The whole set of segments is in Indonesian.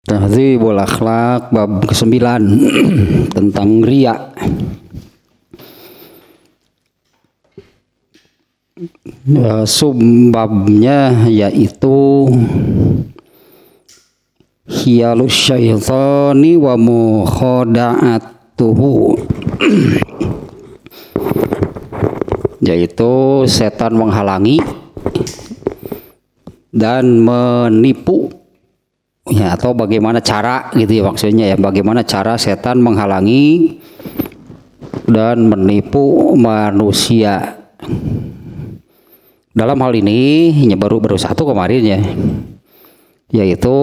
Tahdzibul Akhlaq bab ke-9 tentang riya. Subbabnya yaitu hiyalus syaitani wa mukhada'atuhu, yaitu setan menghalangi dan menipu, ya, atau bagaimana cara gitu ya, maksudnya ya, bagaimana cara setan menghalangi dan menipu manusia. Dalam hal ini baru satu kemarin ya, yaitu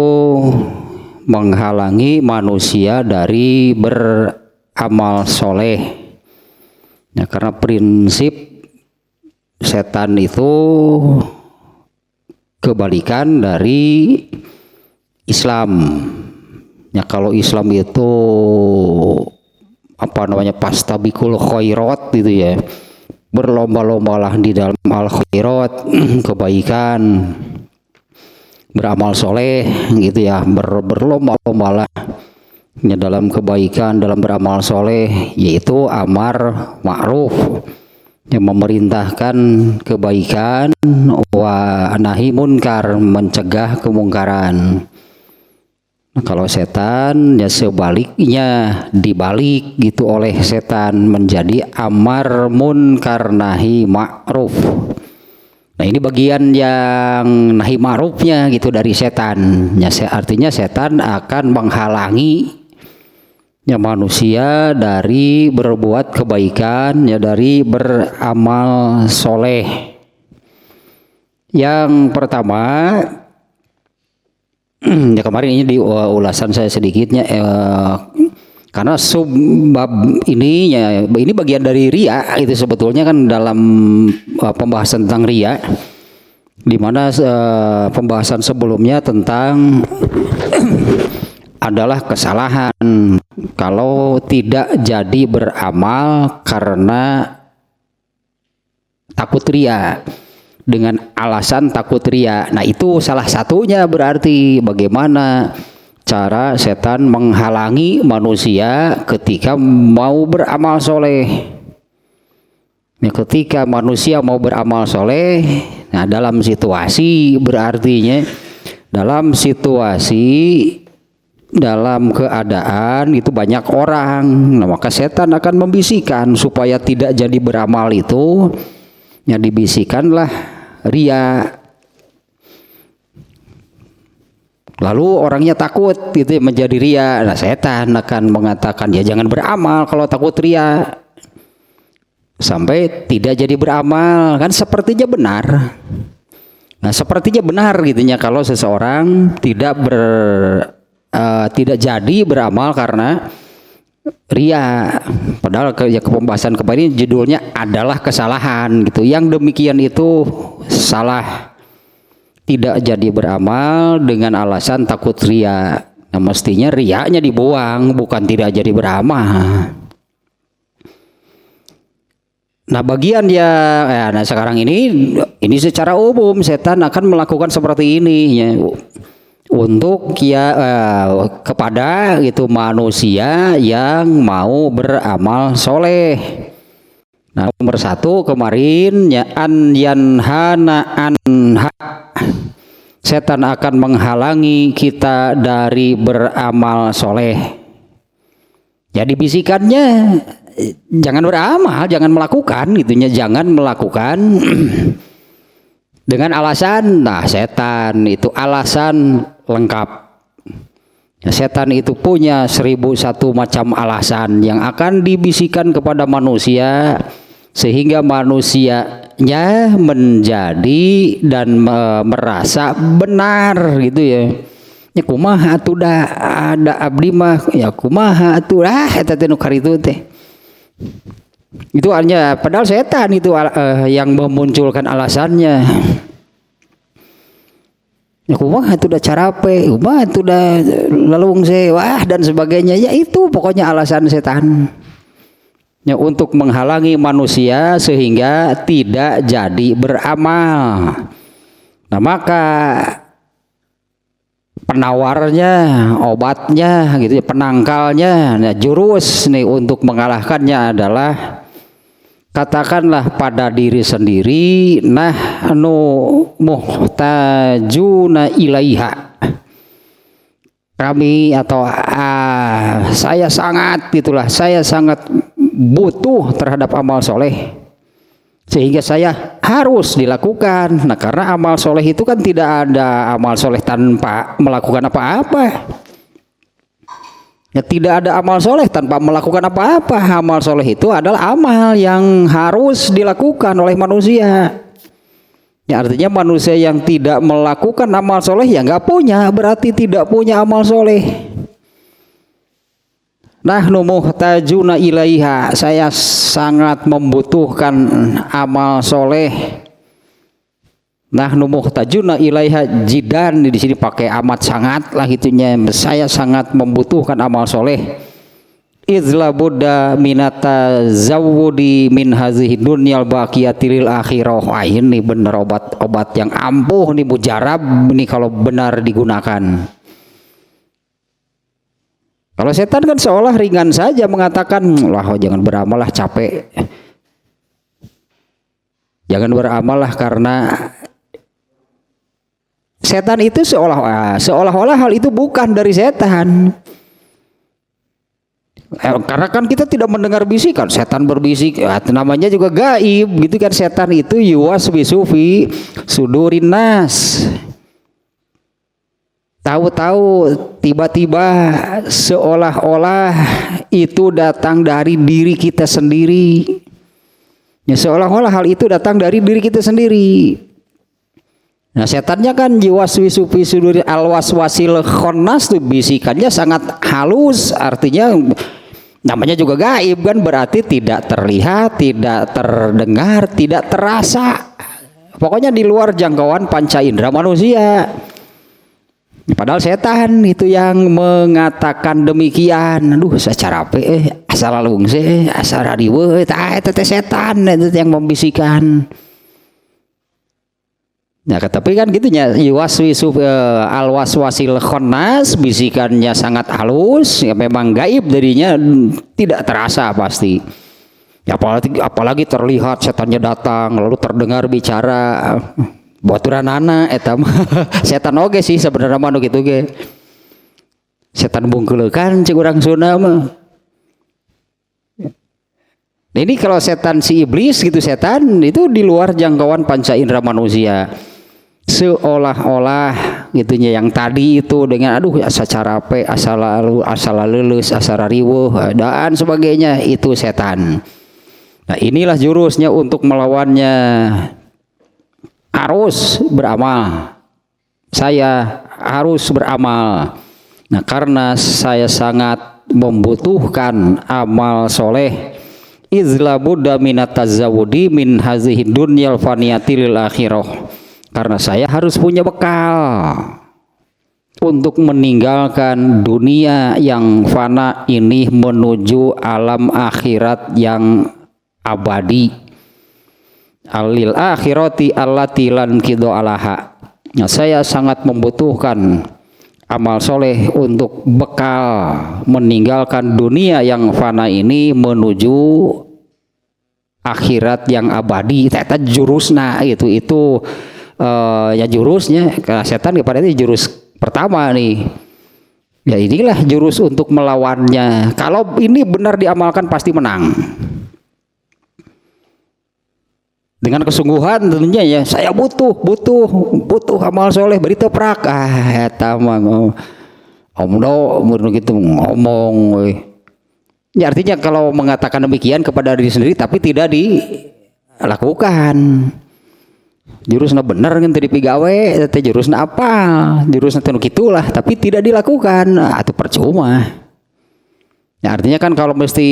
menghalangi manusia dari beramal soleh. Ya, karena prinsip setan itu kebalikan dari Islam. Ya, kalau Islam itu pastabikul khairat gitu ya, berlomba-lombalah di dalam al khairat, kebaikan, beramal soleh gitu ya, berlomba-lombalah ya dalam kebaikan, dalam beramal soleh, yaitu amar ma'ruf, yang memerintahkan kebaikan, wa nahi munkar, mencegah kemungkaran. Nah, kalau setan ya sebaliknya, dibalik gitu oleh setan menjadi amar munkar nahi ma'ruf. Nah, ini bagian yang nahi ma'rufnya gitu dari setan. Ya, artinya setan akan menghalangi ya manusia dari berbuat kebaikan, ya dari beramal soleh. Yang pertama, ya kemarin ini di ulasan saya sedikitnya, karena subbab ini ya, ini bagian dari riya itu sebetulnya kan dalam pembahasan tentang riya, di mana pembahasan sebelumnya tentang adalah kesalahan kalau tidak jadi beramal karena takut riya, dengan alasan takut riya. Nah, itu salah satunya berarti bagaimana cara setan menghalangi manusia ketika mau beramal soleh. Ya, ketika manusia mau beramal soleh, nah dalam situasi berartinya dalam situasi, dalam keadaan itu banyak orang, nah maka setan akan membisikkan supaya tidak jadi beramal itu, ya dibisikkanlah riya. Lalu orangnya takut itu menjadi riya. Nah, setan akan mengatakan ya jangan beramal kalau takut riya, sampai tidak jadi beramal. Kan sepertinya benar. Nah, sepertinya benar gitunya kalau seseorang tidak jadi beramal karena riya. Padahal ya, pembahasan kemarin judulnya adalah kesalahan gitu. Yang demikian itu salah. Tidak jadi beramal dengan alasan takut riya. Nah, mestinya riyanya dibuang, bukan tidak jadi beramal. Nah, bagian nah sekarang ini secara umum setan akan melakukan seperti ini ya, untuk kepada itu manusia yang mau beramal soleh. Nah, nomor satu kemarin ya, an yanhana anha, setan akan menghalangi kita dari beramal soleh. Jadi bisikannya jangan beramal, jangan melakukan gitunya, jangan melakukan dengan alasan, nah setan itu alasan lengkap. Setan itu punya 1001 macam alasan yang akan dibisikkan kepada manusia sehingga manusianya menjadi dan merasa benar gitu ya. Ya kumaha atuh dah ada abdi mah, ya kumaha atuh eta teh nu karitu teh. Itu hanya padahal setan itu yang memunculkan alasannya. Ya kumaha itu udah carape, kumaha itu udah lalung wah dan sebagainya. Ya itu pokoknya alasan setan. Ya, untuk menghalangi manusia sehingga tidak jadi beramal. Nah, maka penawarnya, obatnya gitu ya, penangkalnya. Nah, jurus nih untuk mengalahkannya adalah katakanlah pada diri sendiri, nahnu muhtajuna ilaiha. Kami atau saya sangat gitulah, saya sangat butuh terhadap amal soleh sehingga saya harus dilakukan. Nah, karena amal soleh itu kan tidak ada amal soleh tanpa melakukan apa-apa. Ya, tidak ada amal soleh tanpa melakukan apa-apa. Amal soleh itu adalah amal yang harus dilakukan oleh manusia. Ya, artinya manusia yang tidak melakukan amal soleh ya nggak punya, berarti tidak punya amal soleh. Nahnu muhtajuna ilaiha, saya sangat membutuhkan amal soleh. Nahnu muhtajuna ilaiha jidan, di sini pakai amat sangat lah gitunya. Saya sangat membutuhkan amal soleh. Izla buddha minata zawudi min hazihi dunyal baqiyatil akhirah. Wah, ini benar obat yang ampuh nih, mujarab nih kalau benar digunakan. Kalau setan kan seolah ringan saja mengatakan, lah jangan beramal lah, capek. Jangan beramal lah, karena setan itu seolah-olah hal itu bukan dari setan. Karena kan kita tidak mendengar bisikan, setan berbisik, namanya juga gaib gitu kan. Setan itu yuwaswisu fi sudurin nas. Tahu-tahu tiba-tiba seolah-olah itu datang dari diri kita sendiri. Ya, seolah-olah hal itu datang dari diri kita sendiri. Nah, setannya kan yuwaswisu fi sudurin alwaswasil khonnas tuh, bisikannya sangat halus, artinya namanya juga gaib kan, berarti tidak terlihat, tidak terdengar, tidak terasa. Pokoknya di luar jangkauan panca indera manusia. Padahal setan itu yang mengatakan demikian. Aduh, saya capek, asal lalung asal radiwe, itu setan itu yang membisikkan. Nah, tapi kan gitunya, yuwaswisu alwaswasil khonnas, bisikannya sangat halus, ya memang gaib darinya, tidak terasa pasti. Ya, apalagi terlihat setannya datang lalu terdengar bicara. Baturan anak eta setan oge sih sebenarnya mah gitu ge. Setan bungkeulekan cik urang Sunda mah. Nah, ini kalau setan si iblis gitu, setan itu di luar jangkauan panca indera manusia. Seolah-olah gitunya yang tadi itu dengan aduh asa carape, asa leuleus, asa riweuh dan sebagainya, itu setan. Nah, inilah jurusnya untuk melawannya. Harus beramal. Saya harus beramal. Nah, karena saya sangat membutuhkan amal soleh. Izla buddha minat tazawudi min hazihi dunyal faniyatil akhirah. Karena saya harus punya bekal untuk meninggalkan dunia yang fana ini menuju alam akhirat yang abadi. Alil akhirati allati lan kido alaha. Nah, saya sangat membutuhkan amal soleh untuk bekal meninggalkan dunia yang fana ini menuju akhirat yang abadi. Eta jurusna itu ya jurusnya ke setan kepada itu jurus pertama nih. Ya, inilah jurus untuk melawannya. Kalau ini benar diamalkan pasti menang. Dengan kesungguhan tentunya ya, saya butuh amal soleh, berita prak eta mah omdo mun gitu ngomong. Ya, artinya kalau mengatakan demikian kepada diri sendiri tapi tidak dilakukan, jurusna bener kan tadi pigawe, teh jurusna apa, jurusna teh gitulah tapi tidak dilakukan, atuh percuma. Ya, artinya kan kalau mesti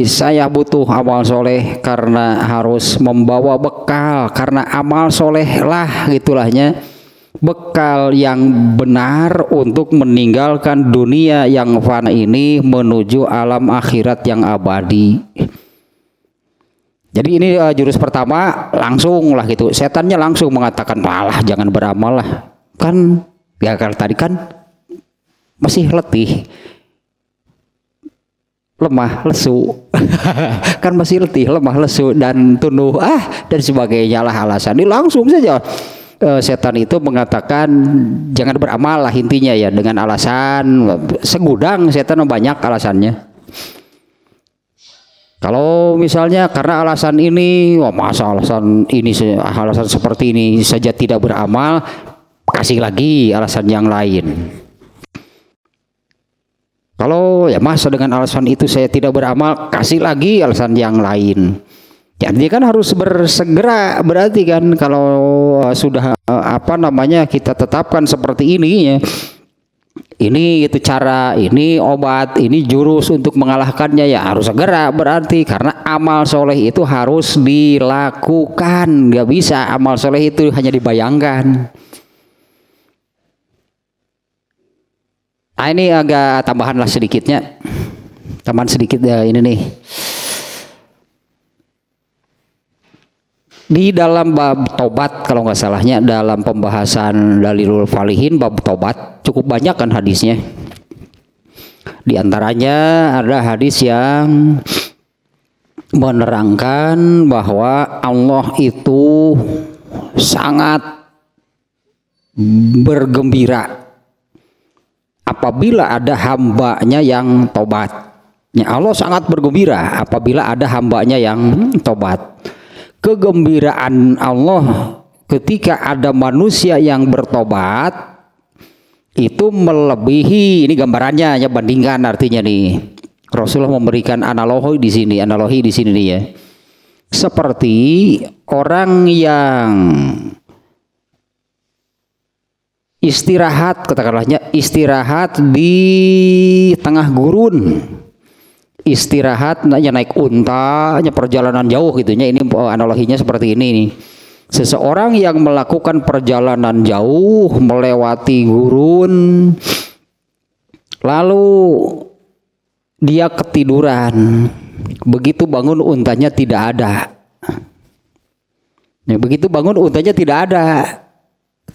saya butuh amal soleh karena harus membawa bekal, karena amal soleh lah gitulahnya bekal yang benar untuk meninggalkan dunia yang fana ini menuju alam akhirat yang abadi. Jadi ini jurus pertama langsung lah gitu, setannya langsung mengatakan malah jangan beramal lah, kan ya kalau tadi kan masih letih, lemah, lesu. Kan masih letih, lemah, lesu, dan tunduh dan sebagainya lah alasan. Ini langsung saja setan itu mengatakan jangan beramal lah intinya ya, dengan alasan segudang. Setan banyak alasannya. Kalau misalnya karena alasan ini, masa alasan ini, alasan seperti ini saja tidak beramal, kasih lagi alasan yang lain. Kalau ya masa dengan alasan itu saya tidak beramal, kasih lagi alasan yang lain. Jadi kan harus bersegera, berarti kan kalau sudah kita tetapkan seperti ini ya. Ini itu cara, ini obat, ini jurus untuk mengalahkannya, ya harus segera berarti, karena amal soleh itu harus dilakukan. Gak bisa amal soleh itu hanya dibayangkan. Ini agak tambahan lah sedikitnya, tambahan sedikit ya ini nih. Di dalam bab tobat kalau nggak salahnya, dalam pembahasan Dalilul Falihin bab tobat cukup banyak kan hadisnya. Di antaranya ada hadis yang menerangkan bahwa Allah itu sangat bergembira apabila ada hambanya yang tobat. Ya, Allah sangat bergembira apabila ada hambanya yang tobat. Kegembiraan Allah ketika ada manusia yang bertobat itu melebihi, ini gambarannya ya, bandingkan artinya nih. Rasulullah memberikan analogi di sini nih ya. Seperti orang yang istirahat di tengah gurun, istirahat naik unta, perjalanan jauh gitunya. Ini analoginya seperti ini nih. Seseorang yang melakukan perjalanan jauh melewati gurun, lalu dia ketiduran. Begitu bangun untanya tidak ada. Ya, begitu bangun untanya tidak ada.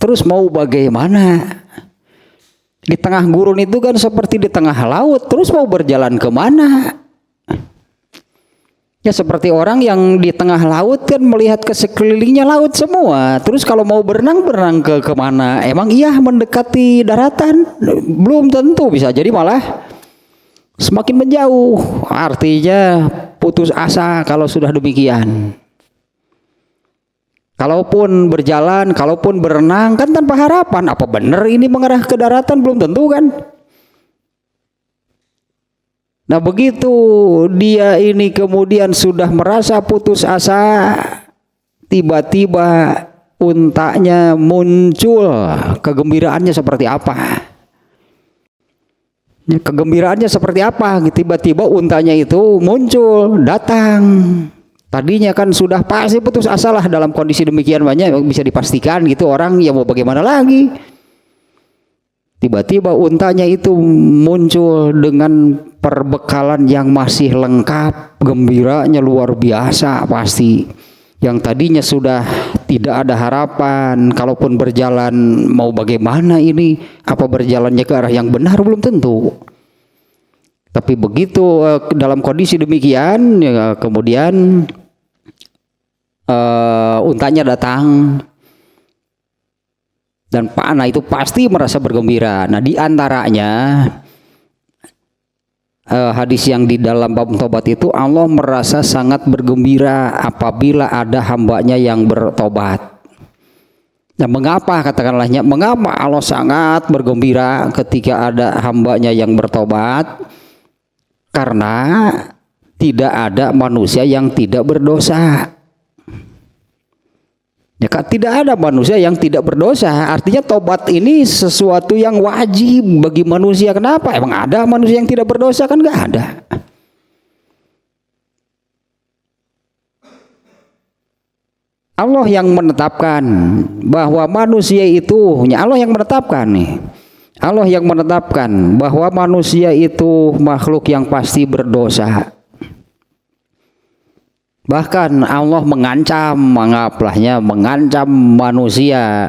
Terus mau bagaimana? Di tengah gurun itu kan seperti di tengah laut. Terus mau berjalan kemana? Ya seperti orang yang di tengah laut kan melihat ke sekelilingnya laut semua. Terus kalau mau berenang ke kemana? Emang iya mendekati daratan? Belum tentu, bisa jadi malah semakin menjauh. Artinya putus asa kalau sudah demikian. Kalaupun berjalan, kalaupun berenang kan tanpa harapan. Apa benar ini mengarah ke daratan? Belum tentu kan. Nah begitu dia ini kemudian sudah merasa putus asa, tiba-tiba untanya muncul. Kegembiraannya seperti apa? Kegembiraannya seperti apa? Tiba-tiba untanya itu muncul, datang. Tadinya kan sudah pasti putus asa lah, dalam kondisi demikian banyak bisa dipastikan gitu orang ya mau bagaimana lagi. Tiba-tiba untanya itu muncul dengan perbekalan yang masih lengkap, gembiranya luar biasa pasti. Yang tadinya sudah tidak ada harapan, kalaupun berjalan mau bagaimana ini, apa berjalannya ke arah yang benar belum tentu. Tapi begitu dalam kondisi demikian, ya, kemudian untanya datang. Dan panah itu pasti merasa bergembira. Nah di antaranya hadis yang di dalam bab tobat itu, Allah merasa sangat bergembira apabila ada hambanya yang bertobat. Nah mengapa, katakanlahnya, mengapa Allah sangat bergembira ketika ada hambanya yang bertobat? Karena tidak ada manusia yang tidak berdosa. Ya kan, tidak ada manusia yang tidak berdosa. Artinya tobat ini sesuatu yang wajib bagi manusia. Kenapa? Emang ada manusia yang tidak berdosa? Kan nggak ada. Allah yang menetapkan bahwa manusia itu, Allah yang menetapkan nih. Allah yang menetapkan bahwa manusia itu makhluk yang pasti berdosa. Bahkan Allah mengancam, mengancam manusia.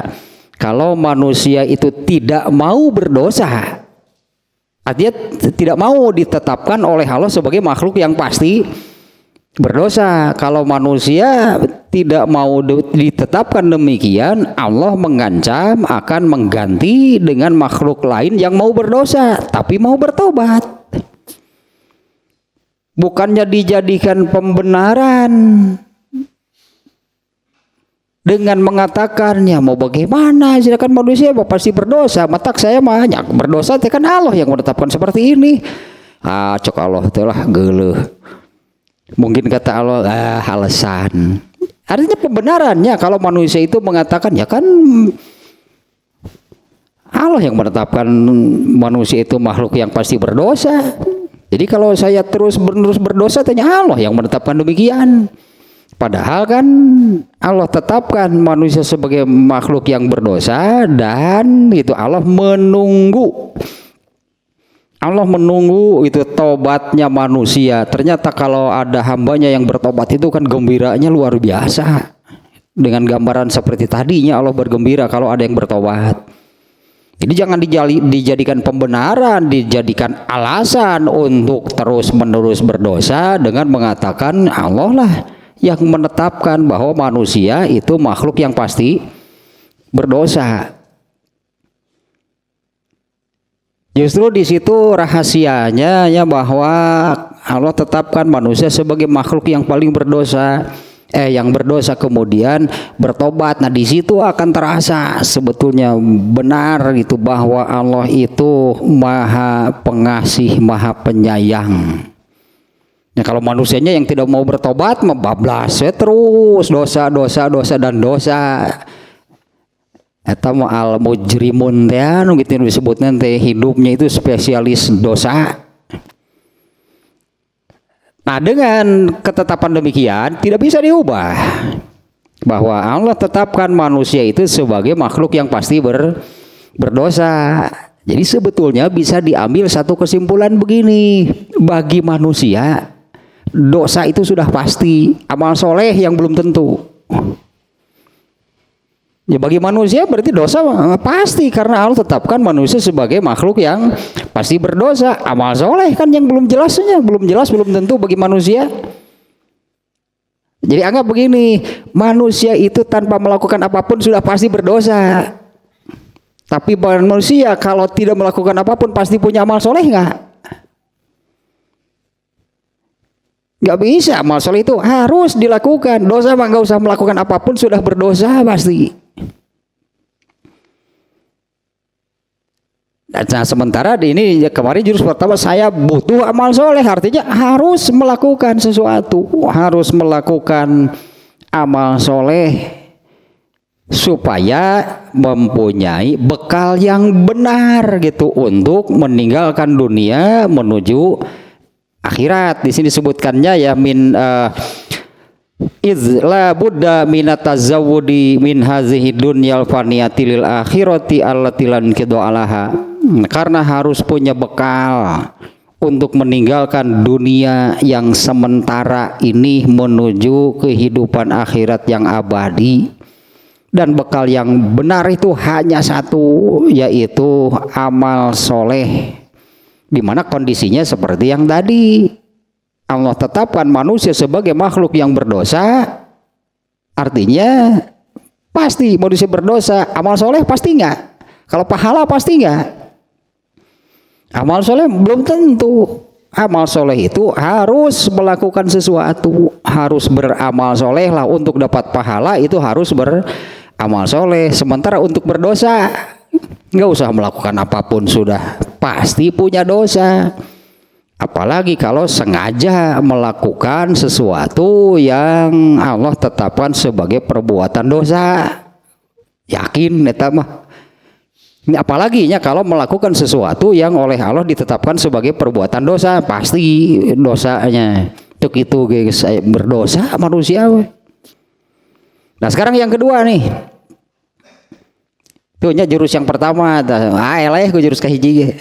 Kalau manusia itu tidak mau berdosa, Artinya tidak mau ditetapkan oleh Allah sebagai makhluk yang pasti berdosa. Kalau manusia tidak mau ditetapkan demikian, Allah mengancam akan mengganti dengan makhluk lain yang mau berdosa tapi mau bertobat. Bukannya dijadikan pembenaran dengan mengatakannya mau bagaimana, sedangkan manusia pasti berdosa. Matak saya banyak berdosa, kan Allah yang menetapkan seperti ini. Cok Allah telah geuleuh. Mungkin kata Allah alasan. Artinya pembenarannya kalau manusia itu mengatakan ya kan Allah yang menetapkan manusia itu makhluk yang pasti berdosa. Jadi kalau saya terus menerus berdosa, tanya Allah yang menetapkan demikian. Padahal kan Allah tetapkan manusia sebagai makhluk yang berdosa dan itu Allah menunggu. Allah menunggu itu tobatnya manusia. Ternyata kalau ada hambanya yang bertobat itu kan gembiranya luar biasa. Dengan gambaran seperti tadinya Allah bergembira kalau ada yang bertobat. Jadi jangan dijadikan pembenaran, dijadikan alasan untuk terus-menerus berdosa dengan mengatakan Allah lah yang menetapkan bahwa manusia itu makhluk yang pasti berdosa. Justru di situ rahasianya ya bahwa Allah tetapkan manusia sebagai makhluk yang paling berdosa, yang berdosa kemudian bertobat. Nah di situ akan terasa sebetulnya benar gitu bahwa Allah itu Maha Pengasih, Maha Penyayang. Nah kalau manusianya yang tidak mau bertobat, membablas terus dosa dan dosa. Eta mah al mujrimun teh anu gitu disebutna teh hidupnya itu spesialis dosa. Nah dengan ketetapan demikian tidak bisa diubah bahwa Allah tetapkan manusia itu sebagai makhluk yang pasti berdosa. Jadi sebetulnya bisa diambil satu kesimpulan begini, bagi manusia dosa itu sudah pasti, amal soleh yang belum tentu. Ya bagi manusia berarti dosa pasti karena Allah tetapkan manusia sebagai makhluk yang pasti berdosa. Amal soleh kan yang belum jelasnya, belum tentu bagi manusia. Jadi anggap begini, manusia itu tanpa melakukan apapun sudah pasti berdosa. Tapi manusia kalau tidak melakukan apapun pasti punya amal soleh nggak? Nggak bisa, amal soleh itu harus dilakukan. Dosa mah nggak usah melakukan apapun sudah berdosa pasti. Nah sementara di ini kemarin jurus pertama saya butuh amal soleh, artinya harus melakukan sesuatu, harus melakukan amal soleh supaya mempunyai bekal yang benar gitu untuk meninggalkan dunia menuju akhirat. Di sini disebutkannya ya min izla buddha minatazawudi min hazihi dunyal faniyati lil akhirati allati lan kidu alaha. Karena harus punya bekal untuk meninggalkan dunia yang sementara ini menuju kehidupan akhirat yang abadi. Dan bekal yang benar itu hanya satu, yaitu amal soleh. Dimana kondisinya seperti yang tadi, Allah tetapkan manusia sebagai makhluk yang berdosa. Artinya pasti manusia berdosa. Amal soleh pasti enggak? Kalau pahala pasti enggak? Amal soleh belum tentu. Amal soleh itu harus melakukan sesuatu, harus beramal soleh lah untuk dapat pahala, itu harus beramal soleh. Sementara untuk berdosa nggak usah melakukan apapun sudah pasti punya dosa. Apalagi kalau sengaja melakukan sesuatu yang Allah tetapkan sebagai perbuatan dosa. Yakin eta mah. Apalagi ya kalau melakukan sesuatu yang oleh Allah ditetapkan sebagai perbuatan dosa, pasti dosanya cek itu guys, berdosa manusia. Nah sekarang yang kedua nih, tuhnya jurus yang pertama, eleh ku jurus kahiji,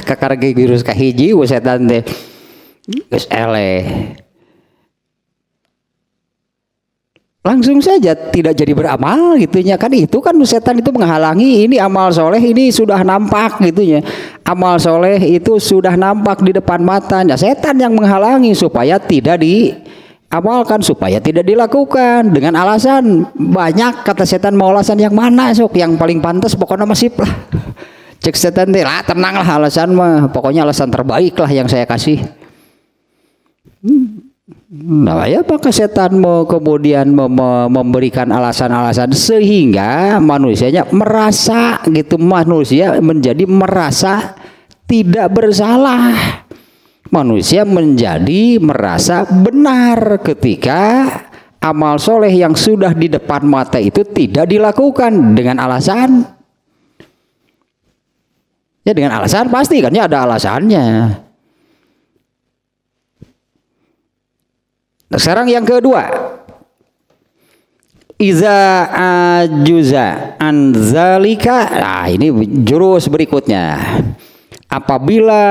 kakar jurus kahiji, setan teh, guys eleh. langsung saja tidak jadi beramal gitunya kan. Itu kan setan itu menghalangi ini amal soleh ini sudah nampak gitunya, amal soleh itu sudah nampak di depan matanya, setan yang menghalangi supaya tidak diamalkan, supaya tidak dilakukan dengan alasan banyak. Kata setan, mau alasan yang mana sok, yang paling pantas pokoknya masih lah. Cek setan teh, lah tenanglah alasan mah, pokoknya alasan terbaik lah yang saya kasih. Nah, ya maka setan mau kemudian memberikan alasan-alasan sehingga manusianya merasa gitu, manusia menjadi merasa tidak bersalah, manusia menjadi merasa benar ketika amal soleh yang sudah di depan mata itu tidak dilakukan dengan alasan, ya dengan alasan pasti kan ya ada alasannya. Nah, sekarang yang kedua, iza ajuza an zalika. Nah, ini jurus berikutnya. Apabila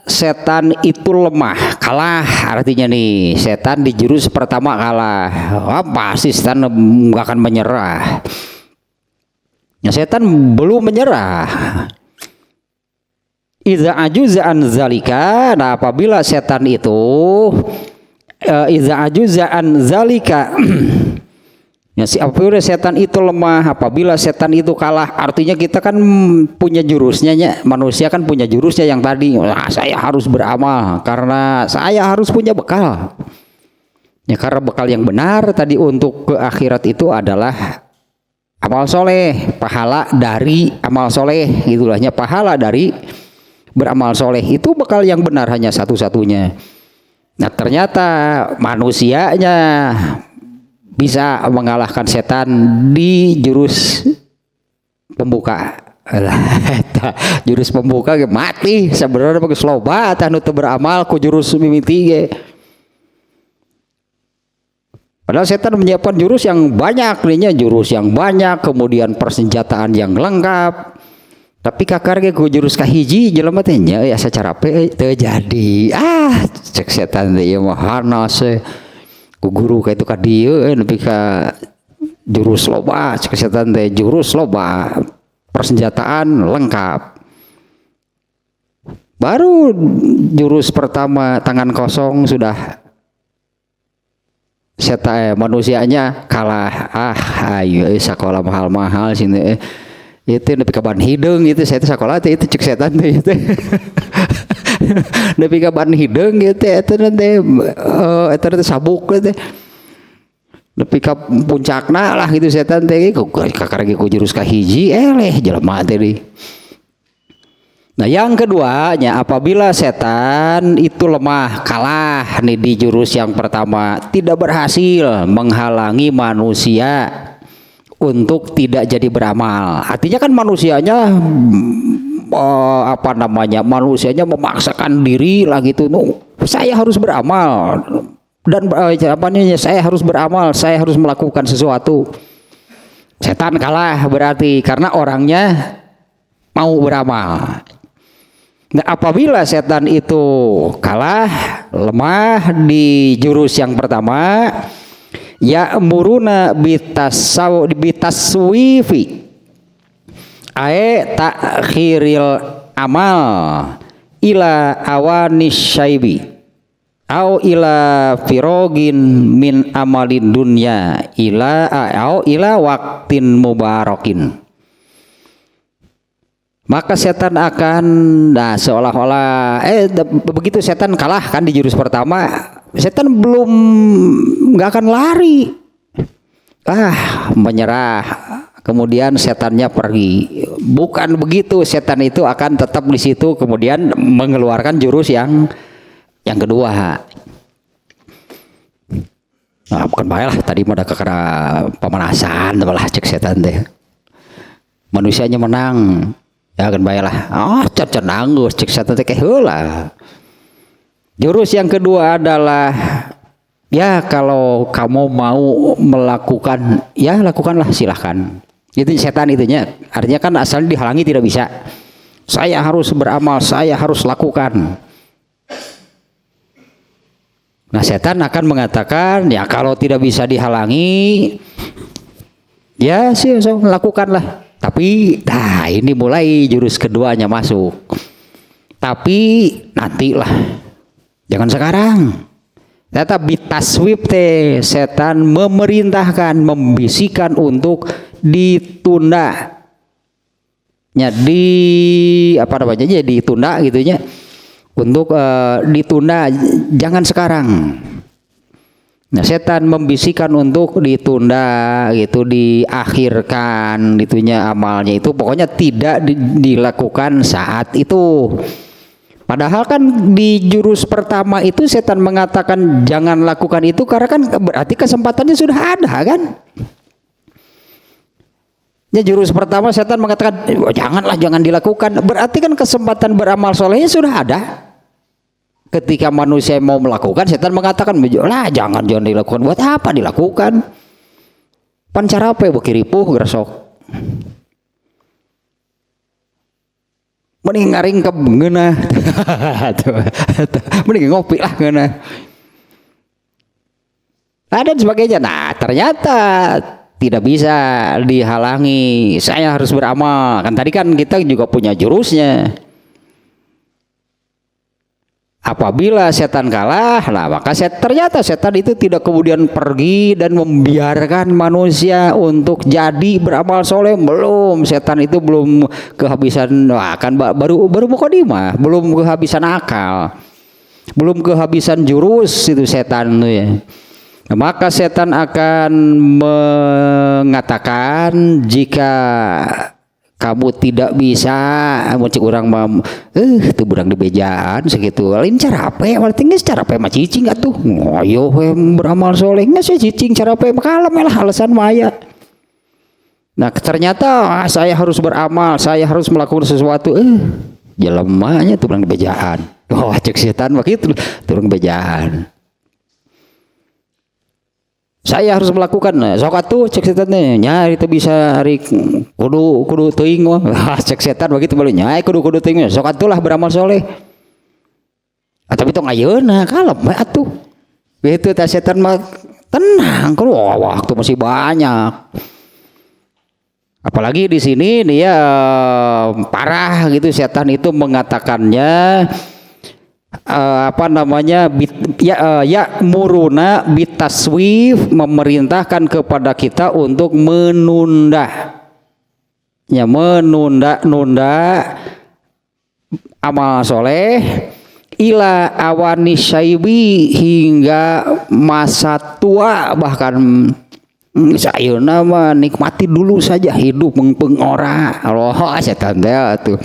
setan itu lemah, kalah, artinya nih setan di jurus pertama kalah, pasti setan nggak akan menyerah. Ya, setan belum menyerah. Iza ajuza an zalika. Nah, apabila setan itu iza ajuza an zalika ya, apabila setan itu lemah, apabila setan itu kalah, artinya kita kan punya jurusnya ya, manusia kan punya jurusnya yang tadi, saya harus beramal karena saya harus punya bekal ya, karena bekal yang benar tadi untuk ke akhirat itu adalah amal soleh, pahala dari amal soleh gitulah ya, pahala dari beramal soleh itu bekal yang benar hanya satu-satunya. Nah, ternyata manusianya bisa mengalahkan setan di jurus pembuka. Jurus pembuka mati sebenarnya pakai sloba anu teu beramal ku jurus mimiti ge. Padahal setan menyiapkan jurus yang banyak, jurus yang banyak, kemudian persenjataan yang lengkap. Tapi kakar ge ku jurus kahiji jelema teh nya ya secara teu jadi. Cek setan teh ieu mah hanas ku guru ka itu ka dieu nepi ka jurus loba, cek setan teh jurus loba, persenjataan lengkap. Baru jurus pertama tangan kosong sudah setan manusianya kalah. Ayo sekolah mahal-mahal sini itu nepi ka ban hideung itu saya teh sakola teh itu cek setan teh itu nepi ka ban hideung gitu eta teh eta teh sabuk teh nepi ka puncakna lah gitu setan teh kakar ge ku jurus kahiji eleh jelema teh deui. Nah, yang keduanya apabila setan itu lemah, kalah nih di jurus yang pertama, tidak berhasil menghalangi manusia untuk tidak jadi beramal. Artinya kan manusianya manusianya memaksakan diri lah gitu. Saya harus beramal dan saya harus beramal, saya harus melakukan sesuatu. Setan kalah berarti karena orangnya mau beramal. Nah, apabila setan itu kalah, lemah di jurus yang pertama, ya muruna bitaswifi takhiril amal ila awanis syaibi au ila firogin min amalin dunya ila waktin mubarakin. Maka setan akan seolah-olah begitu setan kalah kan di jurus pertama, setan belum nggak akan lari, menyerah, kemudian setannya pergi. Bukan begitu, setan itu akan tetap di situ kemudian mengeluarkan jurus yang kedua. Nah, bukan baik lah tadi mah ada kekera pemanasan malah cek setan deh. Manusianya menang. Ya kan baiklah. Can anggus cek setan teh heula. Jurus yang kedua adalah ya kalau kamu mau melakukan ya lakukanlah silahkan. Itu setan itunya. Artinya kan asalnya dihalangi tidak bisa. Saya harus beramal, saya harus lakukan. Nah, setan akan mengatakan, ya kalau tidak bisa dihalangi, ya sih so, lakukanlah. Tapi, nah ini mulai jurus keduanya masuk. Tapi nantilah, jangan sekarang. Ternyata bitaswib teh, setan memerintahkan, membisikkan untuk ditunda. Ya apa namanya? Ya ditunda gitunya. Untuk ditunda, jangan sekarang. Nah, setan membisikkan untuk ditunda gitu, diakhirkan itunya amalnya itu, pokoknya tidak dilakukan saat itu. Padahal kan di jurus pertama itu setan mengatakan jangan lakukan itu karena kan berarti kesempatannya sudah ada kan. Ya, jurus pertama setan mengatakan janganlah, jangan dilakukan, berarti kan kesempatan beramal solehnya sudah ada. Ketika manusia mau melakukan, setan mengatakan lah jangan dilakukan. Buat apa dilakukan? Pancara apa bekiripuh gresok. Mending ngaring ke ngeunah. Mending ngopi lah ngeunah. Dan sebagainya. Nah, ternyata tidak bisa dihalangi. Saya harus beramal. Kan tadi kan kita juga punya jurusnya. Apabila setan kalah, nah maka ternyata setan itu tidak kemudian pergi dan membiarkan manusia untuk jadi beramal soleh. Belum, setan itu belum kehabisan, kan baru mukodimah, belum kehabisan akal, belum kehabisan jurus itu setan itu ya. Nah, maka setan akan mengatakan jika kamu tidak bisa muncik orang itu burang di bejaan segitu lain cara apa ya tinggal cara apa mah cicing atuh ayo beramal soleh nggak sih cicing cara apa kalem lah alasan maya. Nah ternyata saya harus beramal, saya harus melakukan sesuatu jelemanya tuh burang di bejaan. Cek setan begitu turun bejaan. Saya harus melakukan sok atuh cek setannya nyari itu bisa hari kudu teuing cek setan begitu balik nyai kudu teuing sok atuh lah beramal soleh. Tapi tong ayeuna kalem atuh. Begitu teh setan mah tenang kalau waktu masih banyak. Apalagi di sini dia parah gitu setan itu mengatakannya apa namanya ya muruna bitaswif, memerintahkan kepada kita untuk menunda amal soleh ila awani syaibi, hingga masa tua. Bahkan sayeuna mah nikmati dulu saja hidup mengpeng ora Allah setan teh atuh.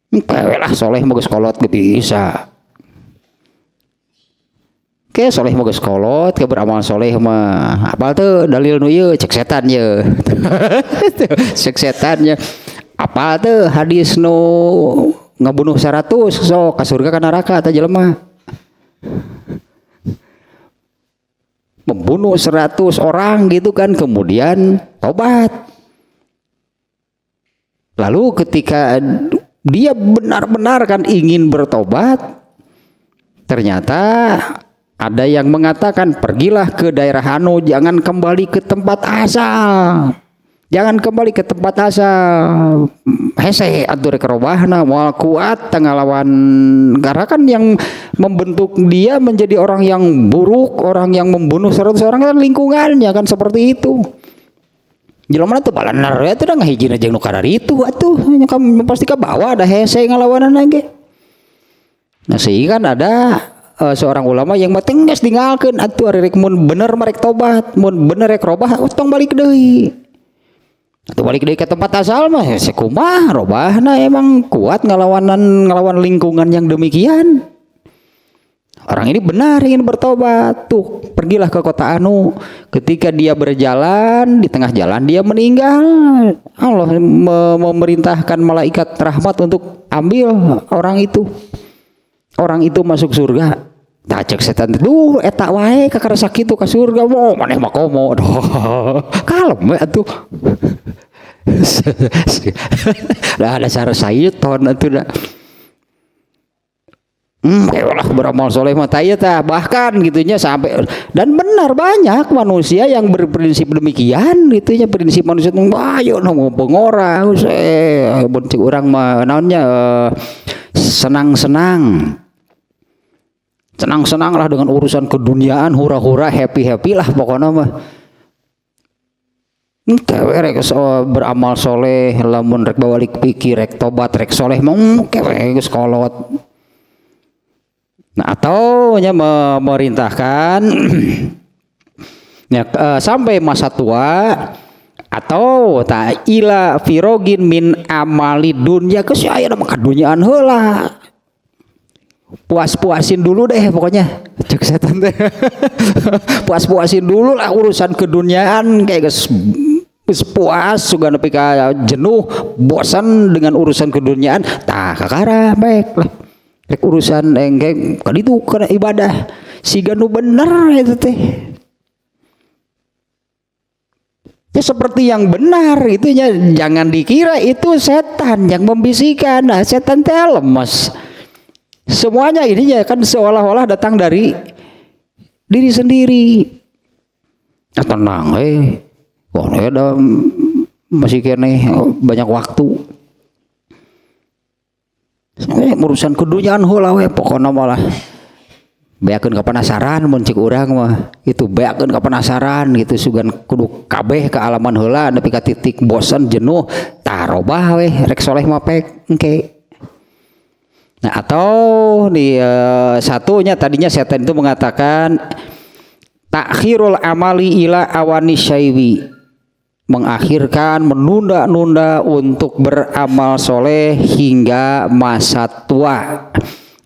Lah soleh bagus kolot gak bisa. Oke soleh bagus kolot ke beramal soleh mah apa tuh dalil nu ieu cek setan ye. Cek setannya apa tuh hadis nu ngabunuh 100 sok ka surga ka neraka teh jelema. Membunuh 100 orang gitu kan, kemudian tobat. Lalu ketika dia benar-benar kan ingin bertobat, ternyata ada yang mengatakan pergilah ke daerah anu, jangan kembali ke tempat asal, jangan kembali ke tempat asal. Hese atur kerobahna moal kuat tangalawan, karena kan yang membentuk dia menjadi orang yang buruk, orang yang membunuh 100 orang kan lingkungannya kan seperti itu. Jelema teh balanar ya teh ngahijina jeung nu karari itu atuh kamu pasti ka bawa ada hese ngalawanan ge. Nah sehingga kan ada seorang ulama yang mah geus dingalkeun atuh ari rek mun bener marek tobat, mun bener rek robah tong balik deui. Atuh balik deui ke tempat asal mah sekumaha robahna emang kuat ngelawan lingkungan yang demikian. Orang ini benar ingin bertobat, tuh pergilah ke kota anu. Ketika dia berjalan di tengah jalan dia meninggal. Allah memerintahkan malaikat rahmat untuk ambil orang itu. Orang itu masuk surga. Tah cek setan tuh eta wae kakarasa kitu ka surga moh maneh mah komo. Kalem we atuh. Dah ada cara sayeuton atuh dah. Kayalah beramal soleh mah tah bahkan gitunya sampai, dan benar banyak manusia yang berprinsip demikian gitunya. Prinsip manusia itu ayo mau pengora benci orang mah naonnya senang-senang lah dengan urusan keduniaan, hura-hura, happy lah pokoknya mah. Rek beramal soleh, lamun rek balik pikir, rek tobat, rek soleh mau geus kolot. Nah, atau memerintahkan ya, sampai masa tua, atau tak ila firogin min amali dunya ke aya mah kadunyaan heula. Puas-puasin dulu deh pokoknya. Cek setan teh. Puas-puasin dulu lah urusan keduniaan kayak geus puas sugan nepi ka jenuh, bosan dengan urusan keduniaan, tah kakara baik lah. Rek urusan engke kan itu kana ibadah siga nu bener itu teh. Ya seperti yang benar itunya, jangan dikira itu setan yang membisikkan. Nah, setan teh lemes. Semuanya ininya kan seolah-olah datang dari diri sendiri. Nah, tenang wah ada masih kene banyak waktu. Urusan kedunyaan heula we pokona malah beakeun ka penasaran mun cik urang mah itu beakeun ka penasaran gitu sugan kudu kabeh ke alaman heula nepi ka titik bosan jenuh tarobah we rek soleh mah pek engke. Nah, atau di satunya tadinya setan itu mengatakan takhirul amali ila awani syaiwi, mengakhirkan, menunda-nunda untuk beramal soleh hingga masa tua,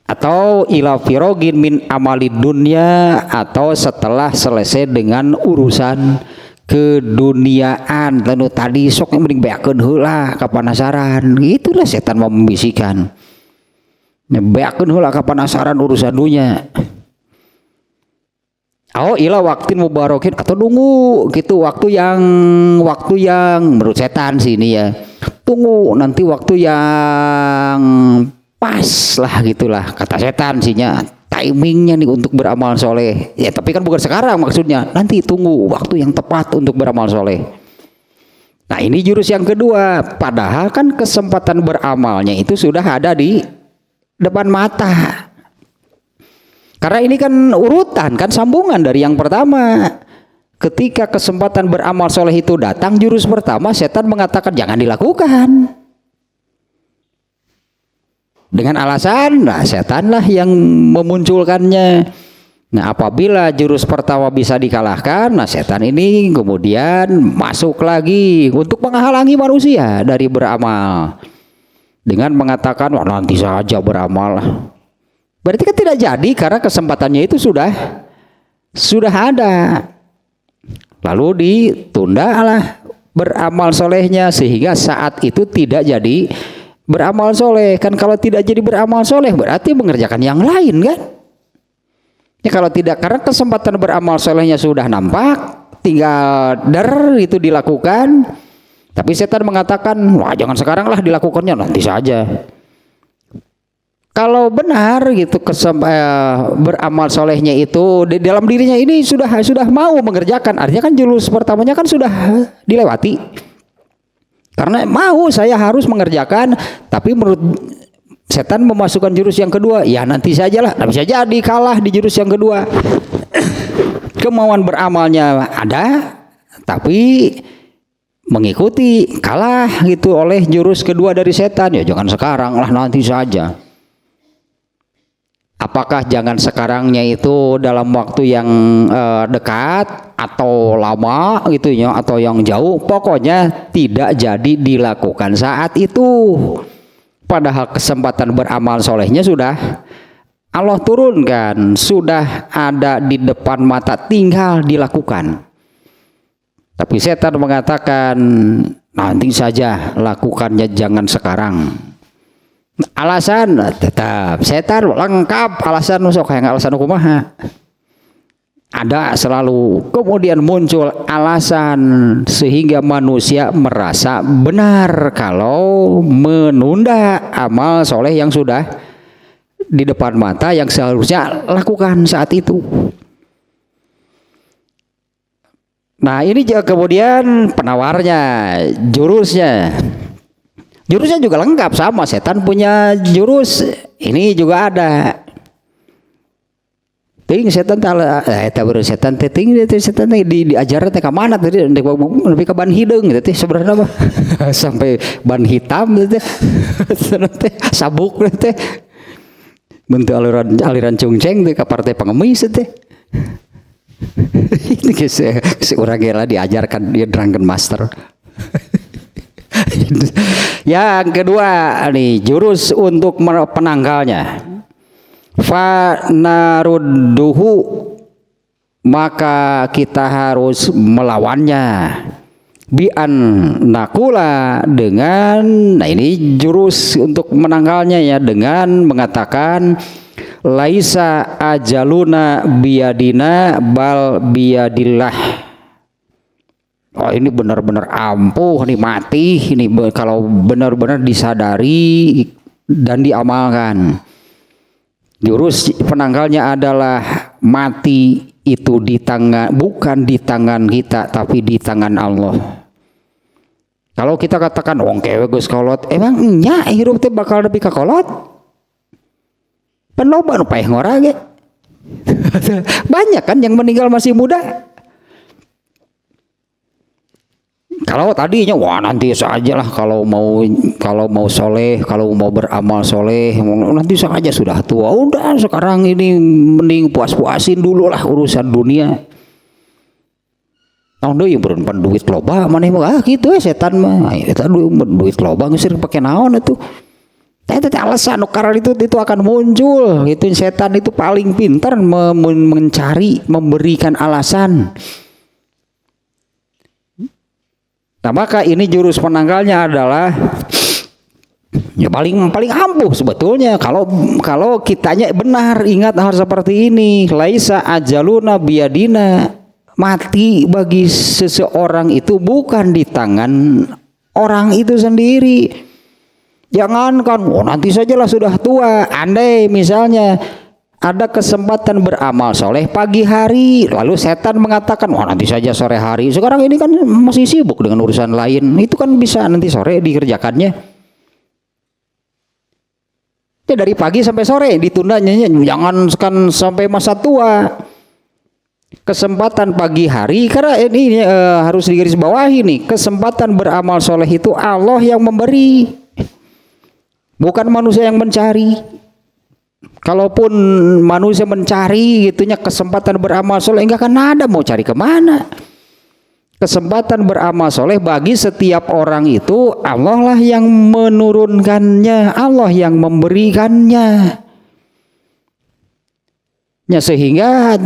atau ila firogin min amali dunya, atau setelah selesai dengan urusan keduniaan. Lalu tadi sok mending beakeun heula ka penasaran, itulah setan membisikkan. Beakeun heula ka penasaran urusan dunia. Oh ila waktin mubarokin, atau nunggu gitu waktu yang menurut setan sih ini ya, tunggu nanti waktu yang pas lah gitulah kata setan sihnya, timingnya nih untuk beramal soleh ya, tapi kan bukan sekarang maksudnya, nanti tunggu waktu yang tepat untuk beramal soleh. Nah ini jurus yang kedua, padahal kan kesempatan beramalnya itu sudah ada di depan mata. Karena ini kan urutan, kan sambungan dari yang pertama. Ketika kesempatan beramal soleh itu datang, jurus pertama setan mengatakan jangan dilakukan. Dengan alasan, nah setanlah yang memunculkannya. Nah apabila jurus pertama bisa dikalahkan, nah setan ini kemudian masuk lagi untuk menghalangi manusia dari beramal. Dengan mengatakan, wah nanti saja beramal. Berarti kan tidak jadi karena kesempatannya itu sudah ada. Lalu ditunda lah beramal solehnya sehingga saat itu tidak jadi beramal soleh. Kan kalau tidak jadi beramal soleh berarti mengerjakan yang lain kan. Ya kalau tidak, karena kesempatan beramal solehnya sudah nampak, tinggal itu dilakukan. Tapi setan mengatakan, wah jangan sekarang lah dilakukannya, nanti saja. Kalau benar gitu beramal solehnya itu di dalam dirinya ini sudah mau mengerjakan, artinya kan jurus pertamanya kan sudah dilewati. Karena mau saya harus mengerjakan, tapi menurut setan memasukkan jurus yang kedua, ya nanti sajalah, nah, bisa jadi kalah di jurus yang kedua. Kemauan beramalnya ada, tapi mengikuti kalah gitu oleh jurus kedua dari setan, ya jangan sekarang lah nanti saja. Apakah jangan sekarangnya itu dalam waktu yang dekat atau lama gitu ya, atau yang jauh, pokoknya tidak jadi dilakukan saat itu. Padahal kesempatan beramal solehnya sudah Allah turunkan, sudah ada di depan mata, tinggal dilakukan. Tapi setan mengatakan nanti saja lakukannya, jangan sekarang. Alasan tetap setan lengkap alasan, sok yang alasan kumaha ada selalu. Kemudian muncul alasan sehingga manusia merasa benar kalau menunda amal soleh yang sudah di depan mata yang seharusnya lakukan saat itu. Nah ini juga kemudian penawarnya, jurusnya. Jurusnya juga lengkap sama, setan punya jurus. Ini juga ada. Ting setan setan ting setan diajar teh ka mana tadi nepi ka ban hideung teh sebenarnya mah sampai ban hitam teh sabuk teh bentuk aliran cungceng teh ka partai pengemis teh ini si urang geula diajarkan dia drunken master. Yang kedua nih jurus untuk penanggalnya. Fa narudduhu, maka kita harus melawannya, bi'an nakula, dengan, nah ini jurus untuk menanggalnya ya, dengan mengatakan laisa ajaluna biyadina bal biyadillah. Oh ini benar-benar ampuh nih, mati ini kalau benar-benar disadari dan diamalkan. Jurus penanggalnya adalah mati itu di tangan, bukan di tangan kita tapi di tangan Allah. Kalau kita katakan wong kewe geus kolot, emang nya hirup teh bakal nepi ka kolot? Pan loba nu paeh ngorage. Banyak kan yang meninggal masih muda. Kalau tadinya wah nanti saja lah kalau mau soleh, kalau mau beramal soleh nanti saja sudah tua. Udah sekarang ini mending puas-puasin dulu lah urusan dunia. Tahun deui berenpan duit loba maneh mah gitu setan mah. Eta duit loba geus pake naon atuh. Eta teh alasan nu karar itu akan muncul. Itu setan itu paling pintar mencari, memberikan alasan. Nah maka ini jurus penanggalnya adalah ya paling ampuh sebetulnya kalau kitanya benar ingat hal seperti ini. Laisa ajaluna biyadina, mati bagi seseorang itu bukan di tangan orang itu sendiri. Jangankan nanti sajalah sudah tua. Andai misalnya ada kesempatan beramal soleh pagi hari, lalu setan mengatakan nanti saja sore hari, sekarang ini kan masih sibuk dengan urusan lain, itu kan bisa nanti sore dikerjakannya ya, dari pagi sampai sore ditundanya, jangan sampai masa tua. Kesempatan pagi hari, karena ini harus digarisbawahi nih, kesempatan beramal soleh itu Allah yang memberi, bukan manusia yang mencari. Kalaupun manusia mencari gitunya kesempatan beramal soleh, enggak akan ada, mau cari kemana. Kesempatan beramal soleh bagi setiap orang itu Allah lah yang menurunkannya, Allah yang memberikannya. Ya sehingga